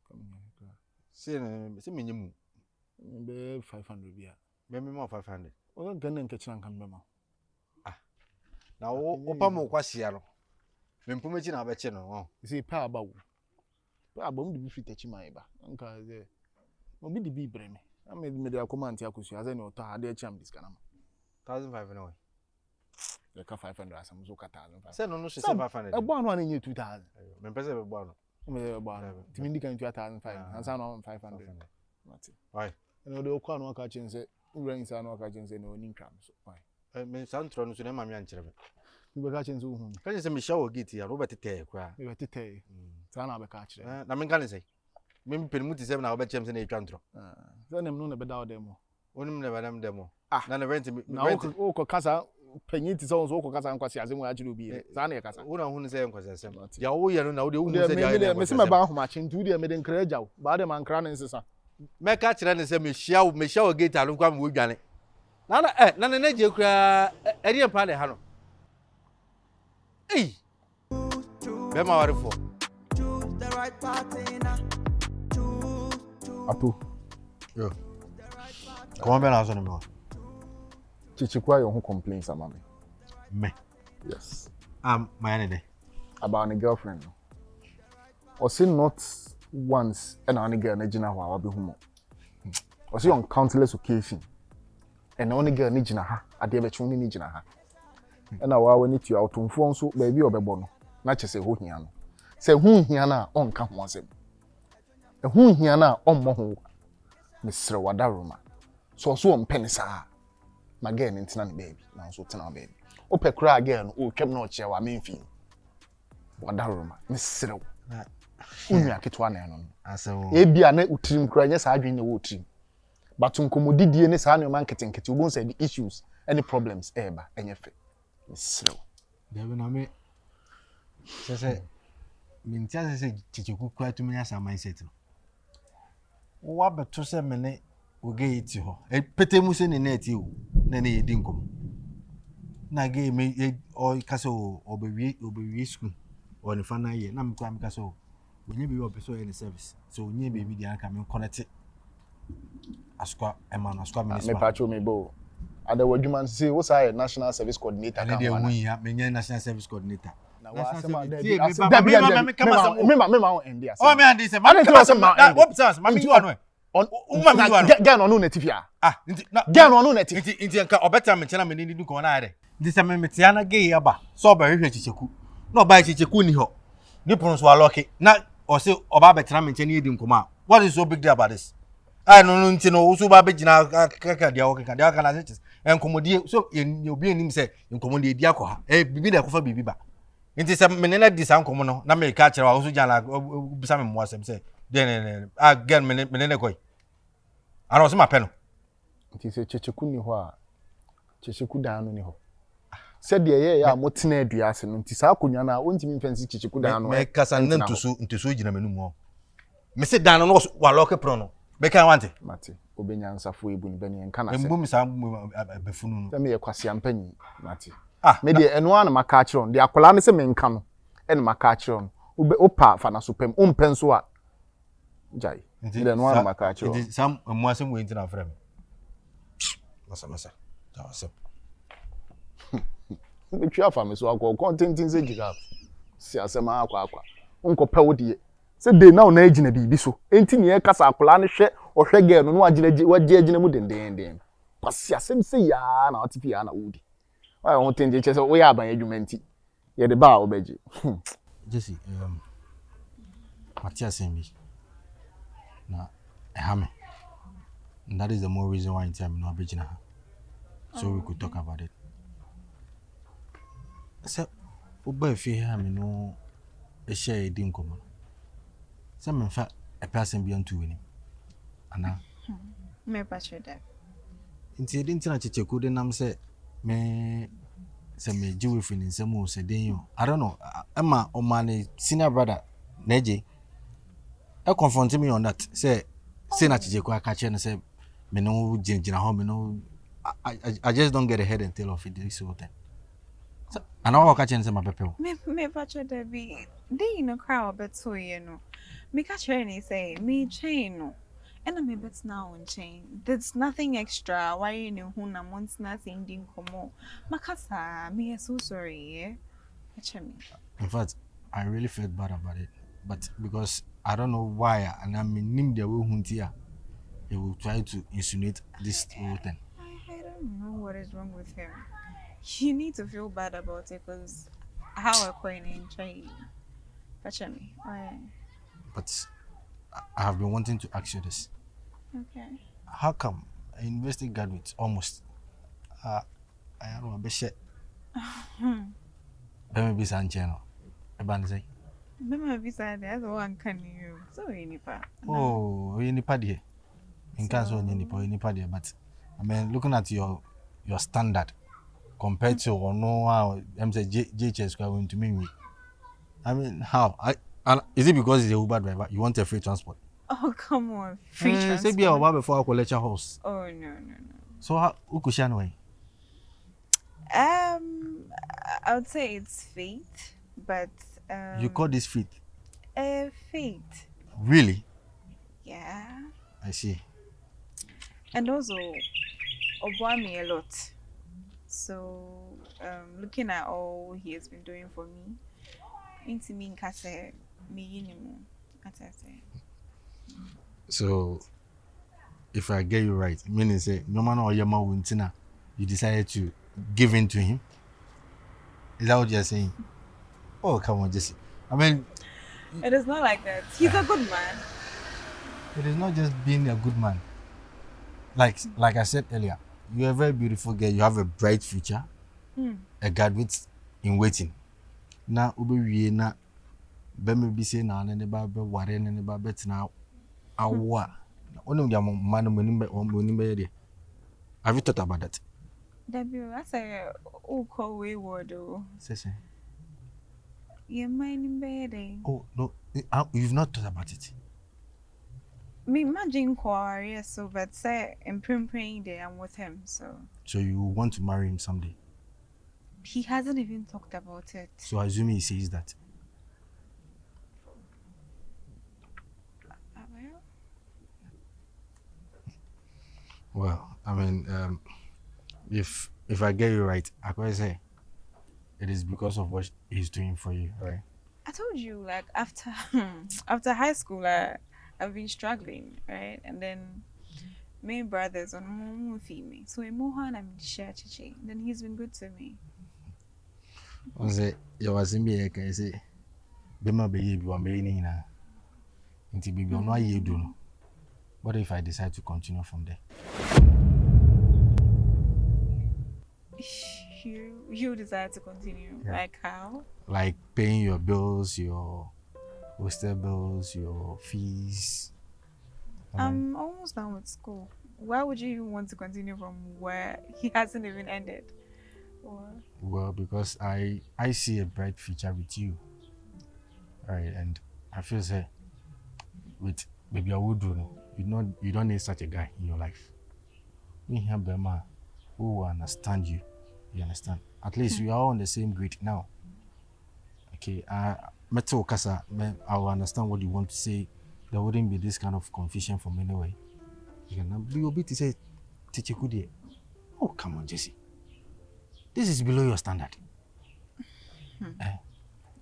Come here. Say minimum. Be 500 yeah. Maybe more 500. Well, then and catch and come back. Now, opa mo kwasi ano. Me mpumechi na abeche no. You see, pa about. Pa about the free touch my ba. Anka ze. Obi di bi breme. I me dey command ya kusu azen o ta ade cham dis kana. 1,500 no. The ka 500 asam so ka 1,500. Say no she say 500. E gbo anu an nye 2,000. Me pese be gbo anu. Me be gbo anu. Timi ndi kan 2,500. Ansa no 500. Mati. Why? No dey okwa anu aka chense. Ura insa anu aka chense no ni nkram so. Why? Me santro no so na ma me ankyere me. Me be ka chense wo hu. Ka chense me shawo gate ya Robert tete kra. Me be tete. Sa na be ka kire. Na me kan say. Me penimu ti 7 na obe chem se na etwa ntro. So nem no na be da demo. Onim na badam demo. Na na rent me. Na o kasa penyi ti so o kasa nkwasi azem wa akire obi. Sa na ye kasa. Wo na hu ne say nkwasi asem. Ya wo ye no na wo de hu se dia. Me se me ba ahoma chintu de me de nkra agyaw. Ba de man kra ne nsesa. Me ka kire ne se me hia wo gate alo kwa me wo dwane. Na na je kura eri empa ne ha no. Be ma ware fo. Choose the right partner. Atto. Yo. Comment ben la zone me? Kyekyeku your complaints about me. Me. Yes. My name. About a girlfriend. Or say not once and on a girl na gina wa be humo. was on countless occasions. And only girl ni jina ha, ade be chuni ni jina ha. And wa we ni tu out on phone so baby obebo no. Na che se ho hia no. Se hu hia na on ka ho asem. E hu hia na on mo ho. Mesre wada roma. So on penny sa. Ma girl ni ntina ni baby. Na so tena baby. O pe kra girl no o twem na o che wa menfi. Wada roma. Mesre. Unya ketwa na no. Aso. E bia na utrim kra nya sa adwen na wo utrim. But unkomodidie ne saa ne man ketenkete wo say the issues any problems eba enye fe misrew David na me say mintia say chichiku kwa tu me asa mindset no wo abeto say me ne oge iti ho e pete mu se ne net o na ne yedi nkom na ge me o kase o obewie school o ne fa na ye na me kwa me kase o onye be obeso any service so onye be bi dia ka me connect Asqua Emmanuel Asqua Minister. Me pacho me bo. Ada wadwuma say wo say national service coordinator kan wa. Me ya me national service coordinator. Na wa asema me India. Oh me andi say me kama say what sense mama you ano on gan onu na tifia. Gan onu na tifia. Inti nka obeta me chena me ni ko na ade. Ndi say me tia na ge aba. So ba hwehwe chicheku. Na oba chicheku ni ho. Ni pon so aloke. Na o say oba betena me chena yedi nkoma. What is so big deal about this? I no ntino usu ba begina kaka dia okeka dia kana say enkomodie so obi enim say enkomodie dia akọ ha bibi da kofa bibi ba nti say menena di san komo no na me ka kire wa usu jana bisa me mo asem say den again menena koi ara so ma pe no nti say checheku ni ho a checheku dan no ni ho se de ye ya motena adua ase no nti sa akonya na ontimi mfensi checheku dan no me kasa na ntusu gina menu mo me se dan no wa loke pro no Beka wante mate obenya nsafo ebu ni bani enka na se embu mi sa befunu no se me ye kwase ampanyi mate me de eno ana maka a kire on de akola ne se me nka no ene maka a kire on opa fa na so pem ompen so a jai de eno ana maka a kire on sam emu asem we ntina frem masa ta asem me twa fa me so akọ contentin se giraffe si asem akwa onko pe wo de se de na ona agina bibi so enti ne kasa akola ne hwe ohwe girl no agina mu denden kwasi asem se ya na otipi ya na wudi why won tende che se we ya ban adwuma nti ye de ba obeji Jesse Matthias Embi na ehame and that is the more reason why I'm no abegina so we could talk about it so oba fi ha me no e share di nkomo some in fact a person beyond two winning. Anna. Me patch that. Inti na chicheku de nam say me Jew in some more say you. I don't know. Emma or my senior brother Neji. I confront me on that. Say na chicheku I catch and say me no jina home me no I just don't get a head and tail of it this whole thing. So I know how catch and say my people. Me patch that be they in a crowd but so you know. Me catch her and say, me chain no. And I'm a bit now on chain. There's nothing extra. Why you know who na months nothing didn't come Makasa, me so sorry, eh? Catch me. In fact, I really felt bad about it. But because I don't know why and I'm in the way huntia, he will try to insinuate this whole thing. I don't know what is wrong with him. You need to feel bad about it because how a coin in chain. Catch me. Why? But I have been wanting to ask you this. Okay. How come a university graduate almost I don't know, be shit. Maybe Sancheno. A banzai. Mama beside that's one can you. So nipa. Oh, nipa here. In case of nipa there, but I mean looking at your standard compared to no how JHS going to me. I mean how and is it because he's a Uber driver? You want a free transport? Oh, come on. Free transport. Say be a before I lecture house. Oh, no. So how could she way? I would say it's fate, but you call this fate? Fate. Really? Yeah. I see. And also, Oboa me a lot. So, looking at all he has been doing for me, into me in Kase. So if I get you right, meaning say no matter what your mom wins, you decided to give in to him. Is that what you're saying? Oh, come on, Jesse. I mean, It is not like that. He's a good man. it is not just being a good man. Like I said earlier, you're a very beautiful girl. You have a bright future. A graduate in waiting. Now, we na be say na ne ba be ware ne ba betina awa. Onu dia man money be. Have you thought about that? Debbie, that's a call wayward though. Say. You're minding bed. Oh no, you've not thought about it. Me imagine quarry so but say in praying day I'm with him so you want to marry him someday? he hasn't even talked about it. So assuming he says that. Well, I mean, if I get you right, I could say it is because of what he's doing for you, right? I told you, like after high school, I've been struggling, right? And then my brothers on mom feed me, so in Mohan I'm share chichi. Then he's been good to me. I say you was in me, I say, be my baby, one baby na. Inti baby, no you do. What if I decide to continue from there? You decide to continue, like how? Like paying your bills, your hostel bills, your fees. I'm almost done with school. Why would you even want to continue from where he hasn't even ended? Or... Well, because I see a bright future with you. Right, and I feel say with maybe I would do. You don't need such a guy in your life. We have Bema who will understand you. You understand? At least we are all on the same grade now. Okay, I will understand what you want to say. There wouldn't be this kind of confusion from anyway. You can be able to say, Kyekyeku, oh come on, Jesse. This is below your standard.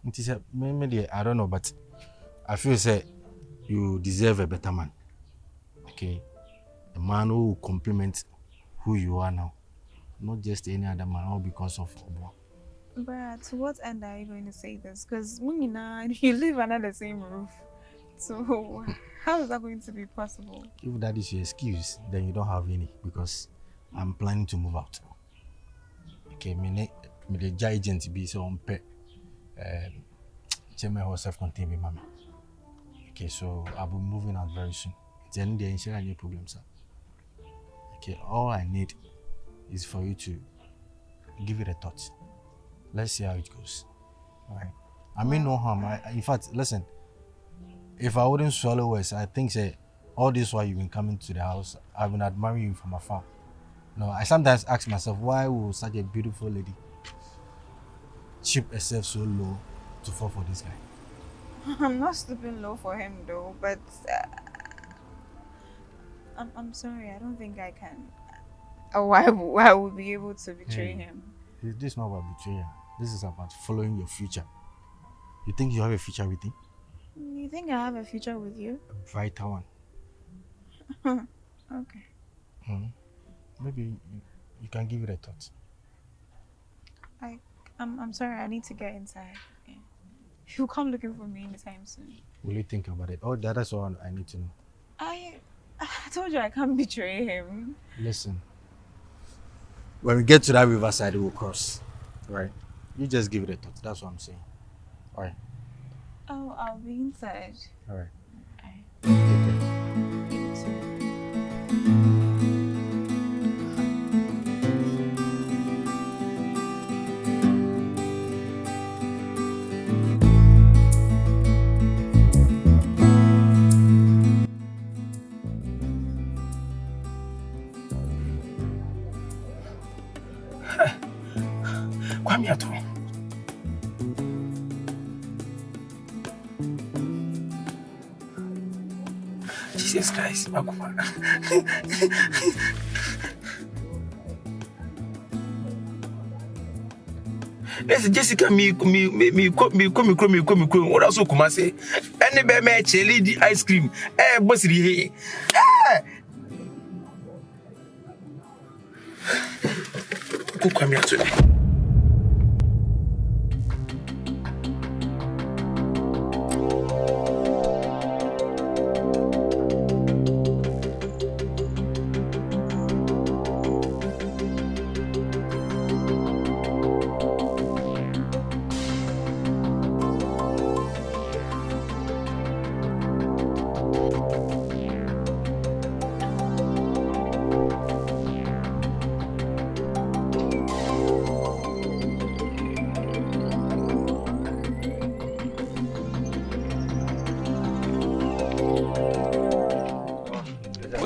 It is maybe I don't know, but I feel say you deserve a better man. Okay, a man who will compliment who you are now, not just any other man, all because of Obo. But to what end are you going to say this? Because you live under the same roof. So how is that going to be possible? If that is your excuse, then you don't have any, because I'm planning to move out. Okay, me the agent be so on pet self-contained mama. Okay, so I'll be moving out very soon. Then the insurance problems. Okay, all I need is for you to give it a thought. Let's see how it goes. All right. I mean no harm. In fact, listen. If I wouldn't swallow words, I think say all this while you've been coming to the house, I've been admiring you from afar. No, I sometimes ask myself, why would such a beautiful lady chip herself so low to fall for this guy? I'm not stooping low for him though, but I'm sorry, I don't think I can. Why I would be able to betray him? This is not about betrayal. This is about following your future. You think you have a future with him? You think I have a future with you? A brighter one. Okay. Maybe you can give it a thought. I'm sorry, I need to get inside. Yeah. He'll come looking for me anytime soon. Will you think about it? Oh, that's all I need to know. I told you I can't betray him. Listen. When we get to that riverside, we'll cross. Right? You just give it a thought. That's what I'm saying. Alright. Oh, I'll be inside. Alright. Take care. You too. Atto. Jesus Christ, Makuma. Yes, Jessica, me, what else come I say? Any bear me chili the ice cream. Bossy, kwame ato me.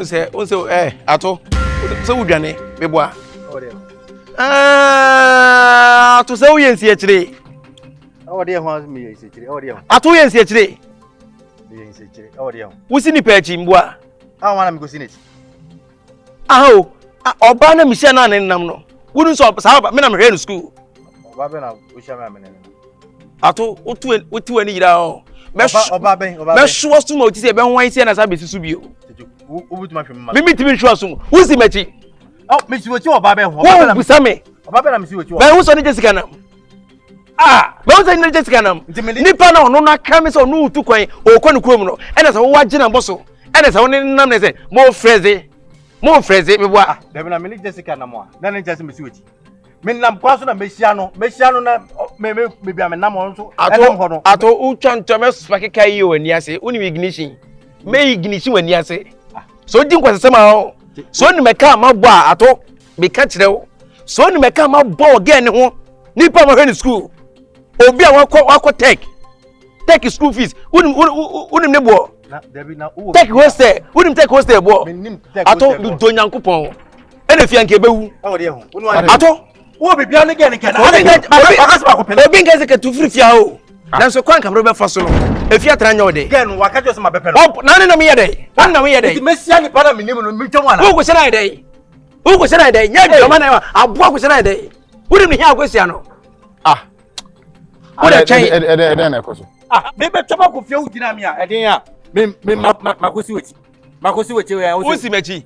Say, Atto. So we dwane, me boa. To say we ensi achire. Ode ho me ensi achire. Ode ho. Atto ensi achire. Me ensi achire. Ode ho. Wo si ni pechi mboa. Wana me go si neti. Aho, oba na mi hia na nenam no. Wo nu so sa me na me hwe no school. Oba be na wo hia me amene. Atto, otu ani yira o. Oba be. Me sho so mo ti se be hwan se na sa be sisu bio. Ubutuma hwem ma. Me timi sho so. Wo si mechi. Me si wochi oba be ho. Oba be na busame. Oba be na me si wochi. Ba wo so ni Jessica nam. Me wo so ni Jessica nam. Nipa na ono na ka me so no utu kwan o kwa no kurom no. E na so wo agina boso. E na so wo ni nam na se mo freze me boa. Da be na me ni Jessica nam a. Na ni Jessica me si wochi. Me nam kwa so na me hia no na me bia me nam on so. Atto utwa ntome spake kai yo ani ase. Uni ignition. Me ignition wani ase. So din kwasema ho. So ni meka ma bo a Atto me ka kire wo. So ni meka ma bo again ne ho. Nipa ma hwe ni school. Obi a wako tech school fees. Unim ne bo. Tech hostel. Unim tech hostel bo. Atto do nyankopon. Ene fia nke bewu. Atto wo bibia ne gene kana. Obi nke se ka tu free fia ho. Na so kwan kamro be faso no. Efia tra nya ode. Gen waka jo se ma bepe no. Na na me yede. Na me yede. Mesia ni pada minim no mitwa wana. Wo go se na yede. Wo go se na yede. Nya de ma na aboa go se na yede. Wo ni hia agosia no. Wo da chain. Na ekoso. Me be twa ko fia ugina mi a. Eden a. Me makosi wechi. Makosi wechi we. Wo si mechi.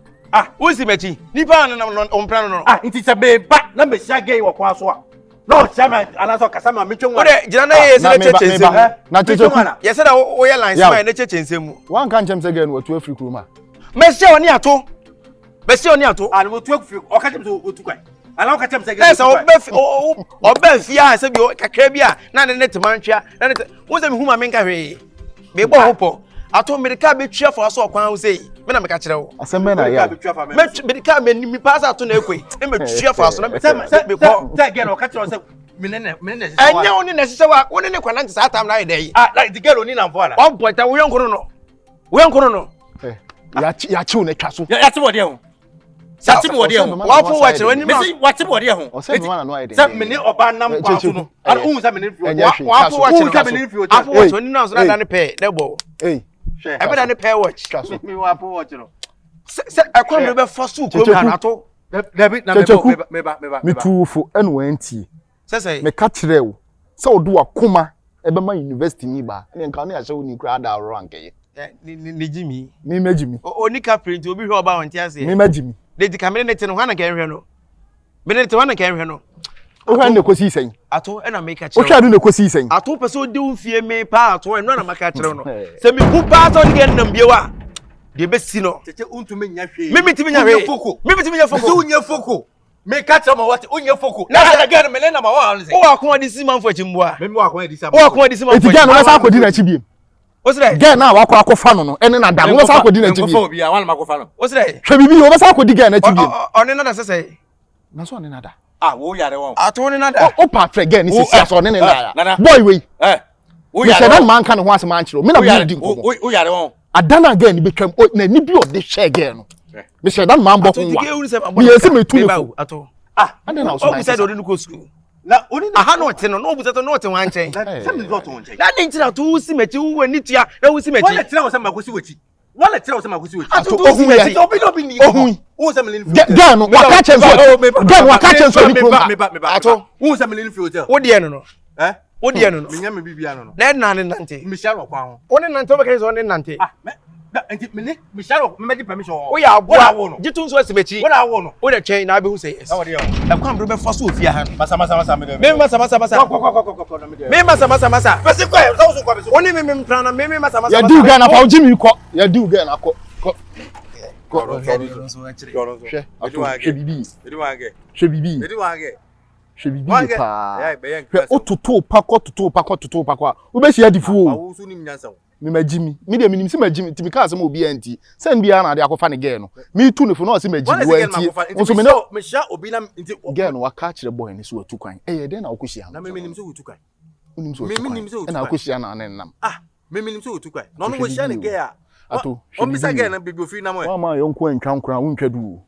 Wo si mechi. Nipa na ompra no. Inti se be ba na me sia gay wo kwa so a. No, chairman, anaso kasama mitwa wana. Ode jina na ye se chechense. Na Kyekyeku. Ye se da wo ye line smile na chechense mu. Wan kan chem se gen wo tu afri kuruma. Me se oni Atto. Me se oni Atto. Ani wo tu afri o ka chem se o tu kwan. Ana o ka chem se gen. Esa obe fia se bi kakra bi a na ne temantwa. Na ne wo se me huma me nka hwe. Me bo hopo. Atto America be twa for so kwan wo sei. Me na me ka kire wo. Asembe na ya. Me America me mi pass Atto na ekwe. E me twa for so na me ko. Say again o ka kire wo se menene anya oni na sise wa woni ne kwana ntisa atam na yedai like the girl oni na mfo ana 1 point wo yonkoro no ya chi una twa so ya ti wode ho sa ti wode ho wa fo wa kire wani me si wa ti wode ho o se me wana no ayede sa meni oba nam kwa so no ana hu sa meni fi wa fo wa kire sa meni fi o afo wa wani na so na ne pe de bo eh e be da ne pe watch twa so me wa fo watch no se akwa me be fosu ko na Atto David na me tuufo ene wanti say me ka kire wo se odo akoma e be ma university ni ba ne nka na ya hye wo ni kra da rank ye ni jimi mi majimi oni ka print obi hwe oba won ti ase mi majimi de di kamere ne te no hwana kan hwe no me ne te hwana kan hwe no o hwan ne kosi sen Atto e na me ka kire o hwan ne kosi sen Atto pese odi unfie me pa Atto e no na maka kire no se mi ku pa so de nam biewa de be si no tete untu me nya hwe mi mitimi nya hwe mi mitimi nya foko so unya foko me ka tell me what unya foko na again me na ma wa on say o akon adi si man fo chimboa me wa akon adi si o akon adi si man fo eti gan no sa akodi na chibiem o sire gan na wa akọ no ene na da no sa akodi na chibiem fo bia wan ma ko fa no o sire hwe bibi o sa akodi gan na chibiem one na da sese na so one na da wo yare won Atto ne na da o pa fre gan ni sisi aso ne na boy we wo yare won man kan ho asem an kire me na mo di nko wo yare won adana gan ni betwam na ni bi o de share gan no me share dan man bo ho wa me yesi me tu ne Atto ande na so o said odi ko school na oni na aha no te no no busato no te wan chen se me go to wan chen na din tira to si mechi wo ni tua na wo si mechi wala tira wo se makosi wechi wala tira wo se makosi wechi Atto ohun ya obi ni ohun wo se me lin gan no waka chen so gan waka chen so ni ko Atto wo se me lin fi hotel wo de no wo de no me nya me bibia no na na ne nante me sha ro kwa ho wo ne nante o be kai so ne nante Me shall make permission. We are one. You don't want to what I want. What a chain I will say. I can't remember for Sophia. Massa. Only me plan maybe Massa. You do get a Jimmy cock. You do get a cock. Me Jimmy, me de minim se ma Jimmy ti because mo obi anti send bia na de akofa ne girl no me tu ne fo no se ma Jimmy wa anti onso me no me sha obi na nti girl no waka kire boy ne so watu kwan den na okohia na me minim se watu kwan na okohia na ne nam me minim se watu kwan no no wo hia ne girl Atto o mi sa girl na bibi ofi na mo wa ma yo nko antwa nkran wo ntwa du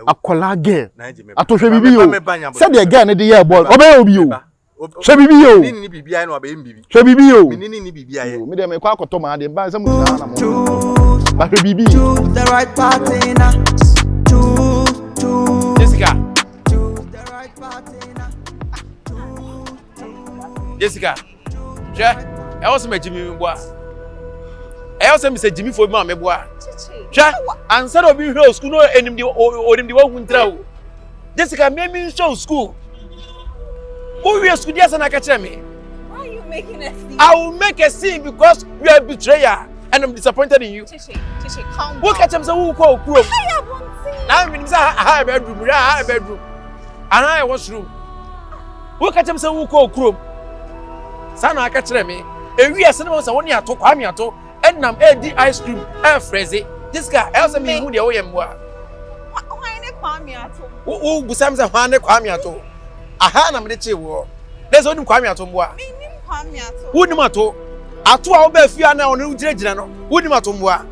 akola girl Atto hwe bibi yo se de girl ne de ye boy obey obi yo hwe bibi yo ni bibia na obey bibi hwe bibi yo ni bibia ye me de me kwa akoto ma de ba se mu tina na mo ba hwe bibi choose the right partner. Jessica. Choose the right partner. Jessica. Je, e o se ma Jimmy mboa. E o se mi se Jimmy fo ma me boa. Je, answer obi hwe school no enim de wa huntra o. Jessica, me show school. Who we school yes na ka kire me? Why are you making a scene? I will make a scene because you are a betrayer and I'm disappointed in you. Chichi, calm down. Who catch him say who call kuro? I want to. Now me say high bedroom. And I washroom. Who catch him say who call kuro? Sana aka kire me. Ewi ase na say woni ato kwa me ato. Enam edi ice cream e freeze. This guy else me hu de wo yem boa. Why ne kwa me ato? Who busam say why ne kwa me ato? Aha na me de che wo. Let's onim kwa me ato boa. Me nim kwa me ato. Who nim ato? Ato a wo ba fia na onu giregyina no. Who nim ato boa?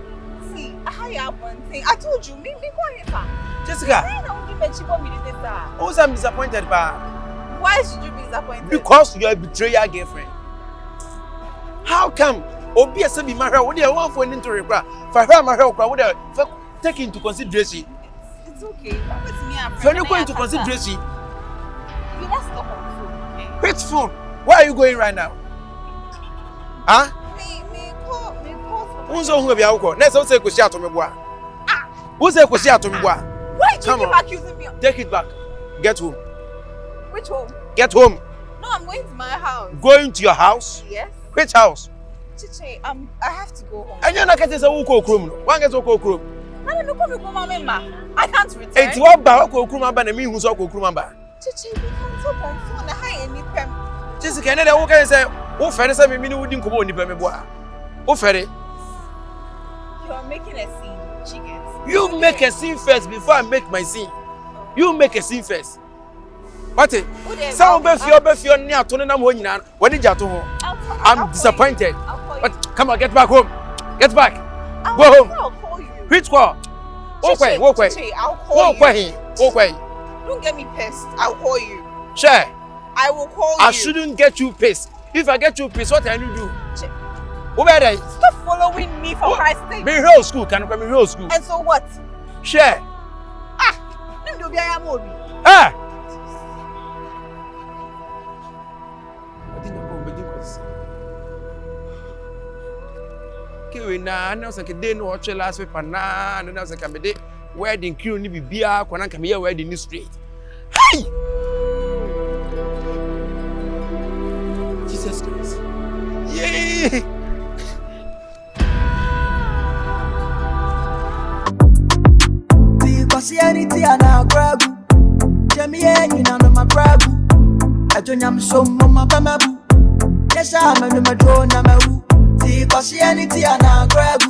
See, I have one thing. I told you, me go here. Jessica. I don't give a chip on me this time. Also I'm disappointed ba. Why should you be disappointed? Because you are a betrayer girlfriend. How come? Obi ase bi mahwe wo de won fo into rekra. Fa hwa mahwe okra wo de take into consideration. It's okay. What's me up? Can you go into consideration? You let's stop on food, okay? Which phone? Where are you going right now? Huh? Me call. Unzo hu bia wo ko. Na say ko shi ato me boa. Who say ko shi ato me boa? Why do you keep accusing me? Take it back. Get home. Which home? Get home. No, I'm going to my house. Going to your house? Yes. Which house? Chichi, I have to go home. And you're not getting some uko krum no. One get uko krum. I can't return. It's what ba uko krum aba na me hu so uko krum aba. Chichi, we can talk on phone. Hi, any pem. Jessica, na dey wo kan say wo fere say me ni wo di nkomo oni pem boa. Wo fere. You are making a scene, chickens. You make a scene first before I make my scene. You make a scene first. What it? Some be feel ni ato na mo nyina. Wani ja to ho. I'm disappointed. But come on, get back home. Get back. Go home. I'll call you. Which call? Okay. I'll call you. Okay. Don't get me pissed. I'll call you. Sure. I will call you. I shouldn't get you pissed. If I get you pissed, what can you do? Over there. Stop following me for Christ's sake. Me real school. Can you come in real school? And so what? Sure. Let me do I am Obi. Ah. We na was like a day no watch last week na and was like a day wedding crew ni bibia kwana come here wedding straight. Hey! Jesus Christ. Yay! Christianity and I grab Jamie and on my grab. I don't am so mama bamabu. Yes, I'm a drone. Christianity and I grab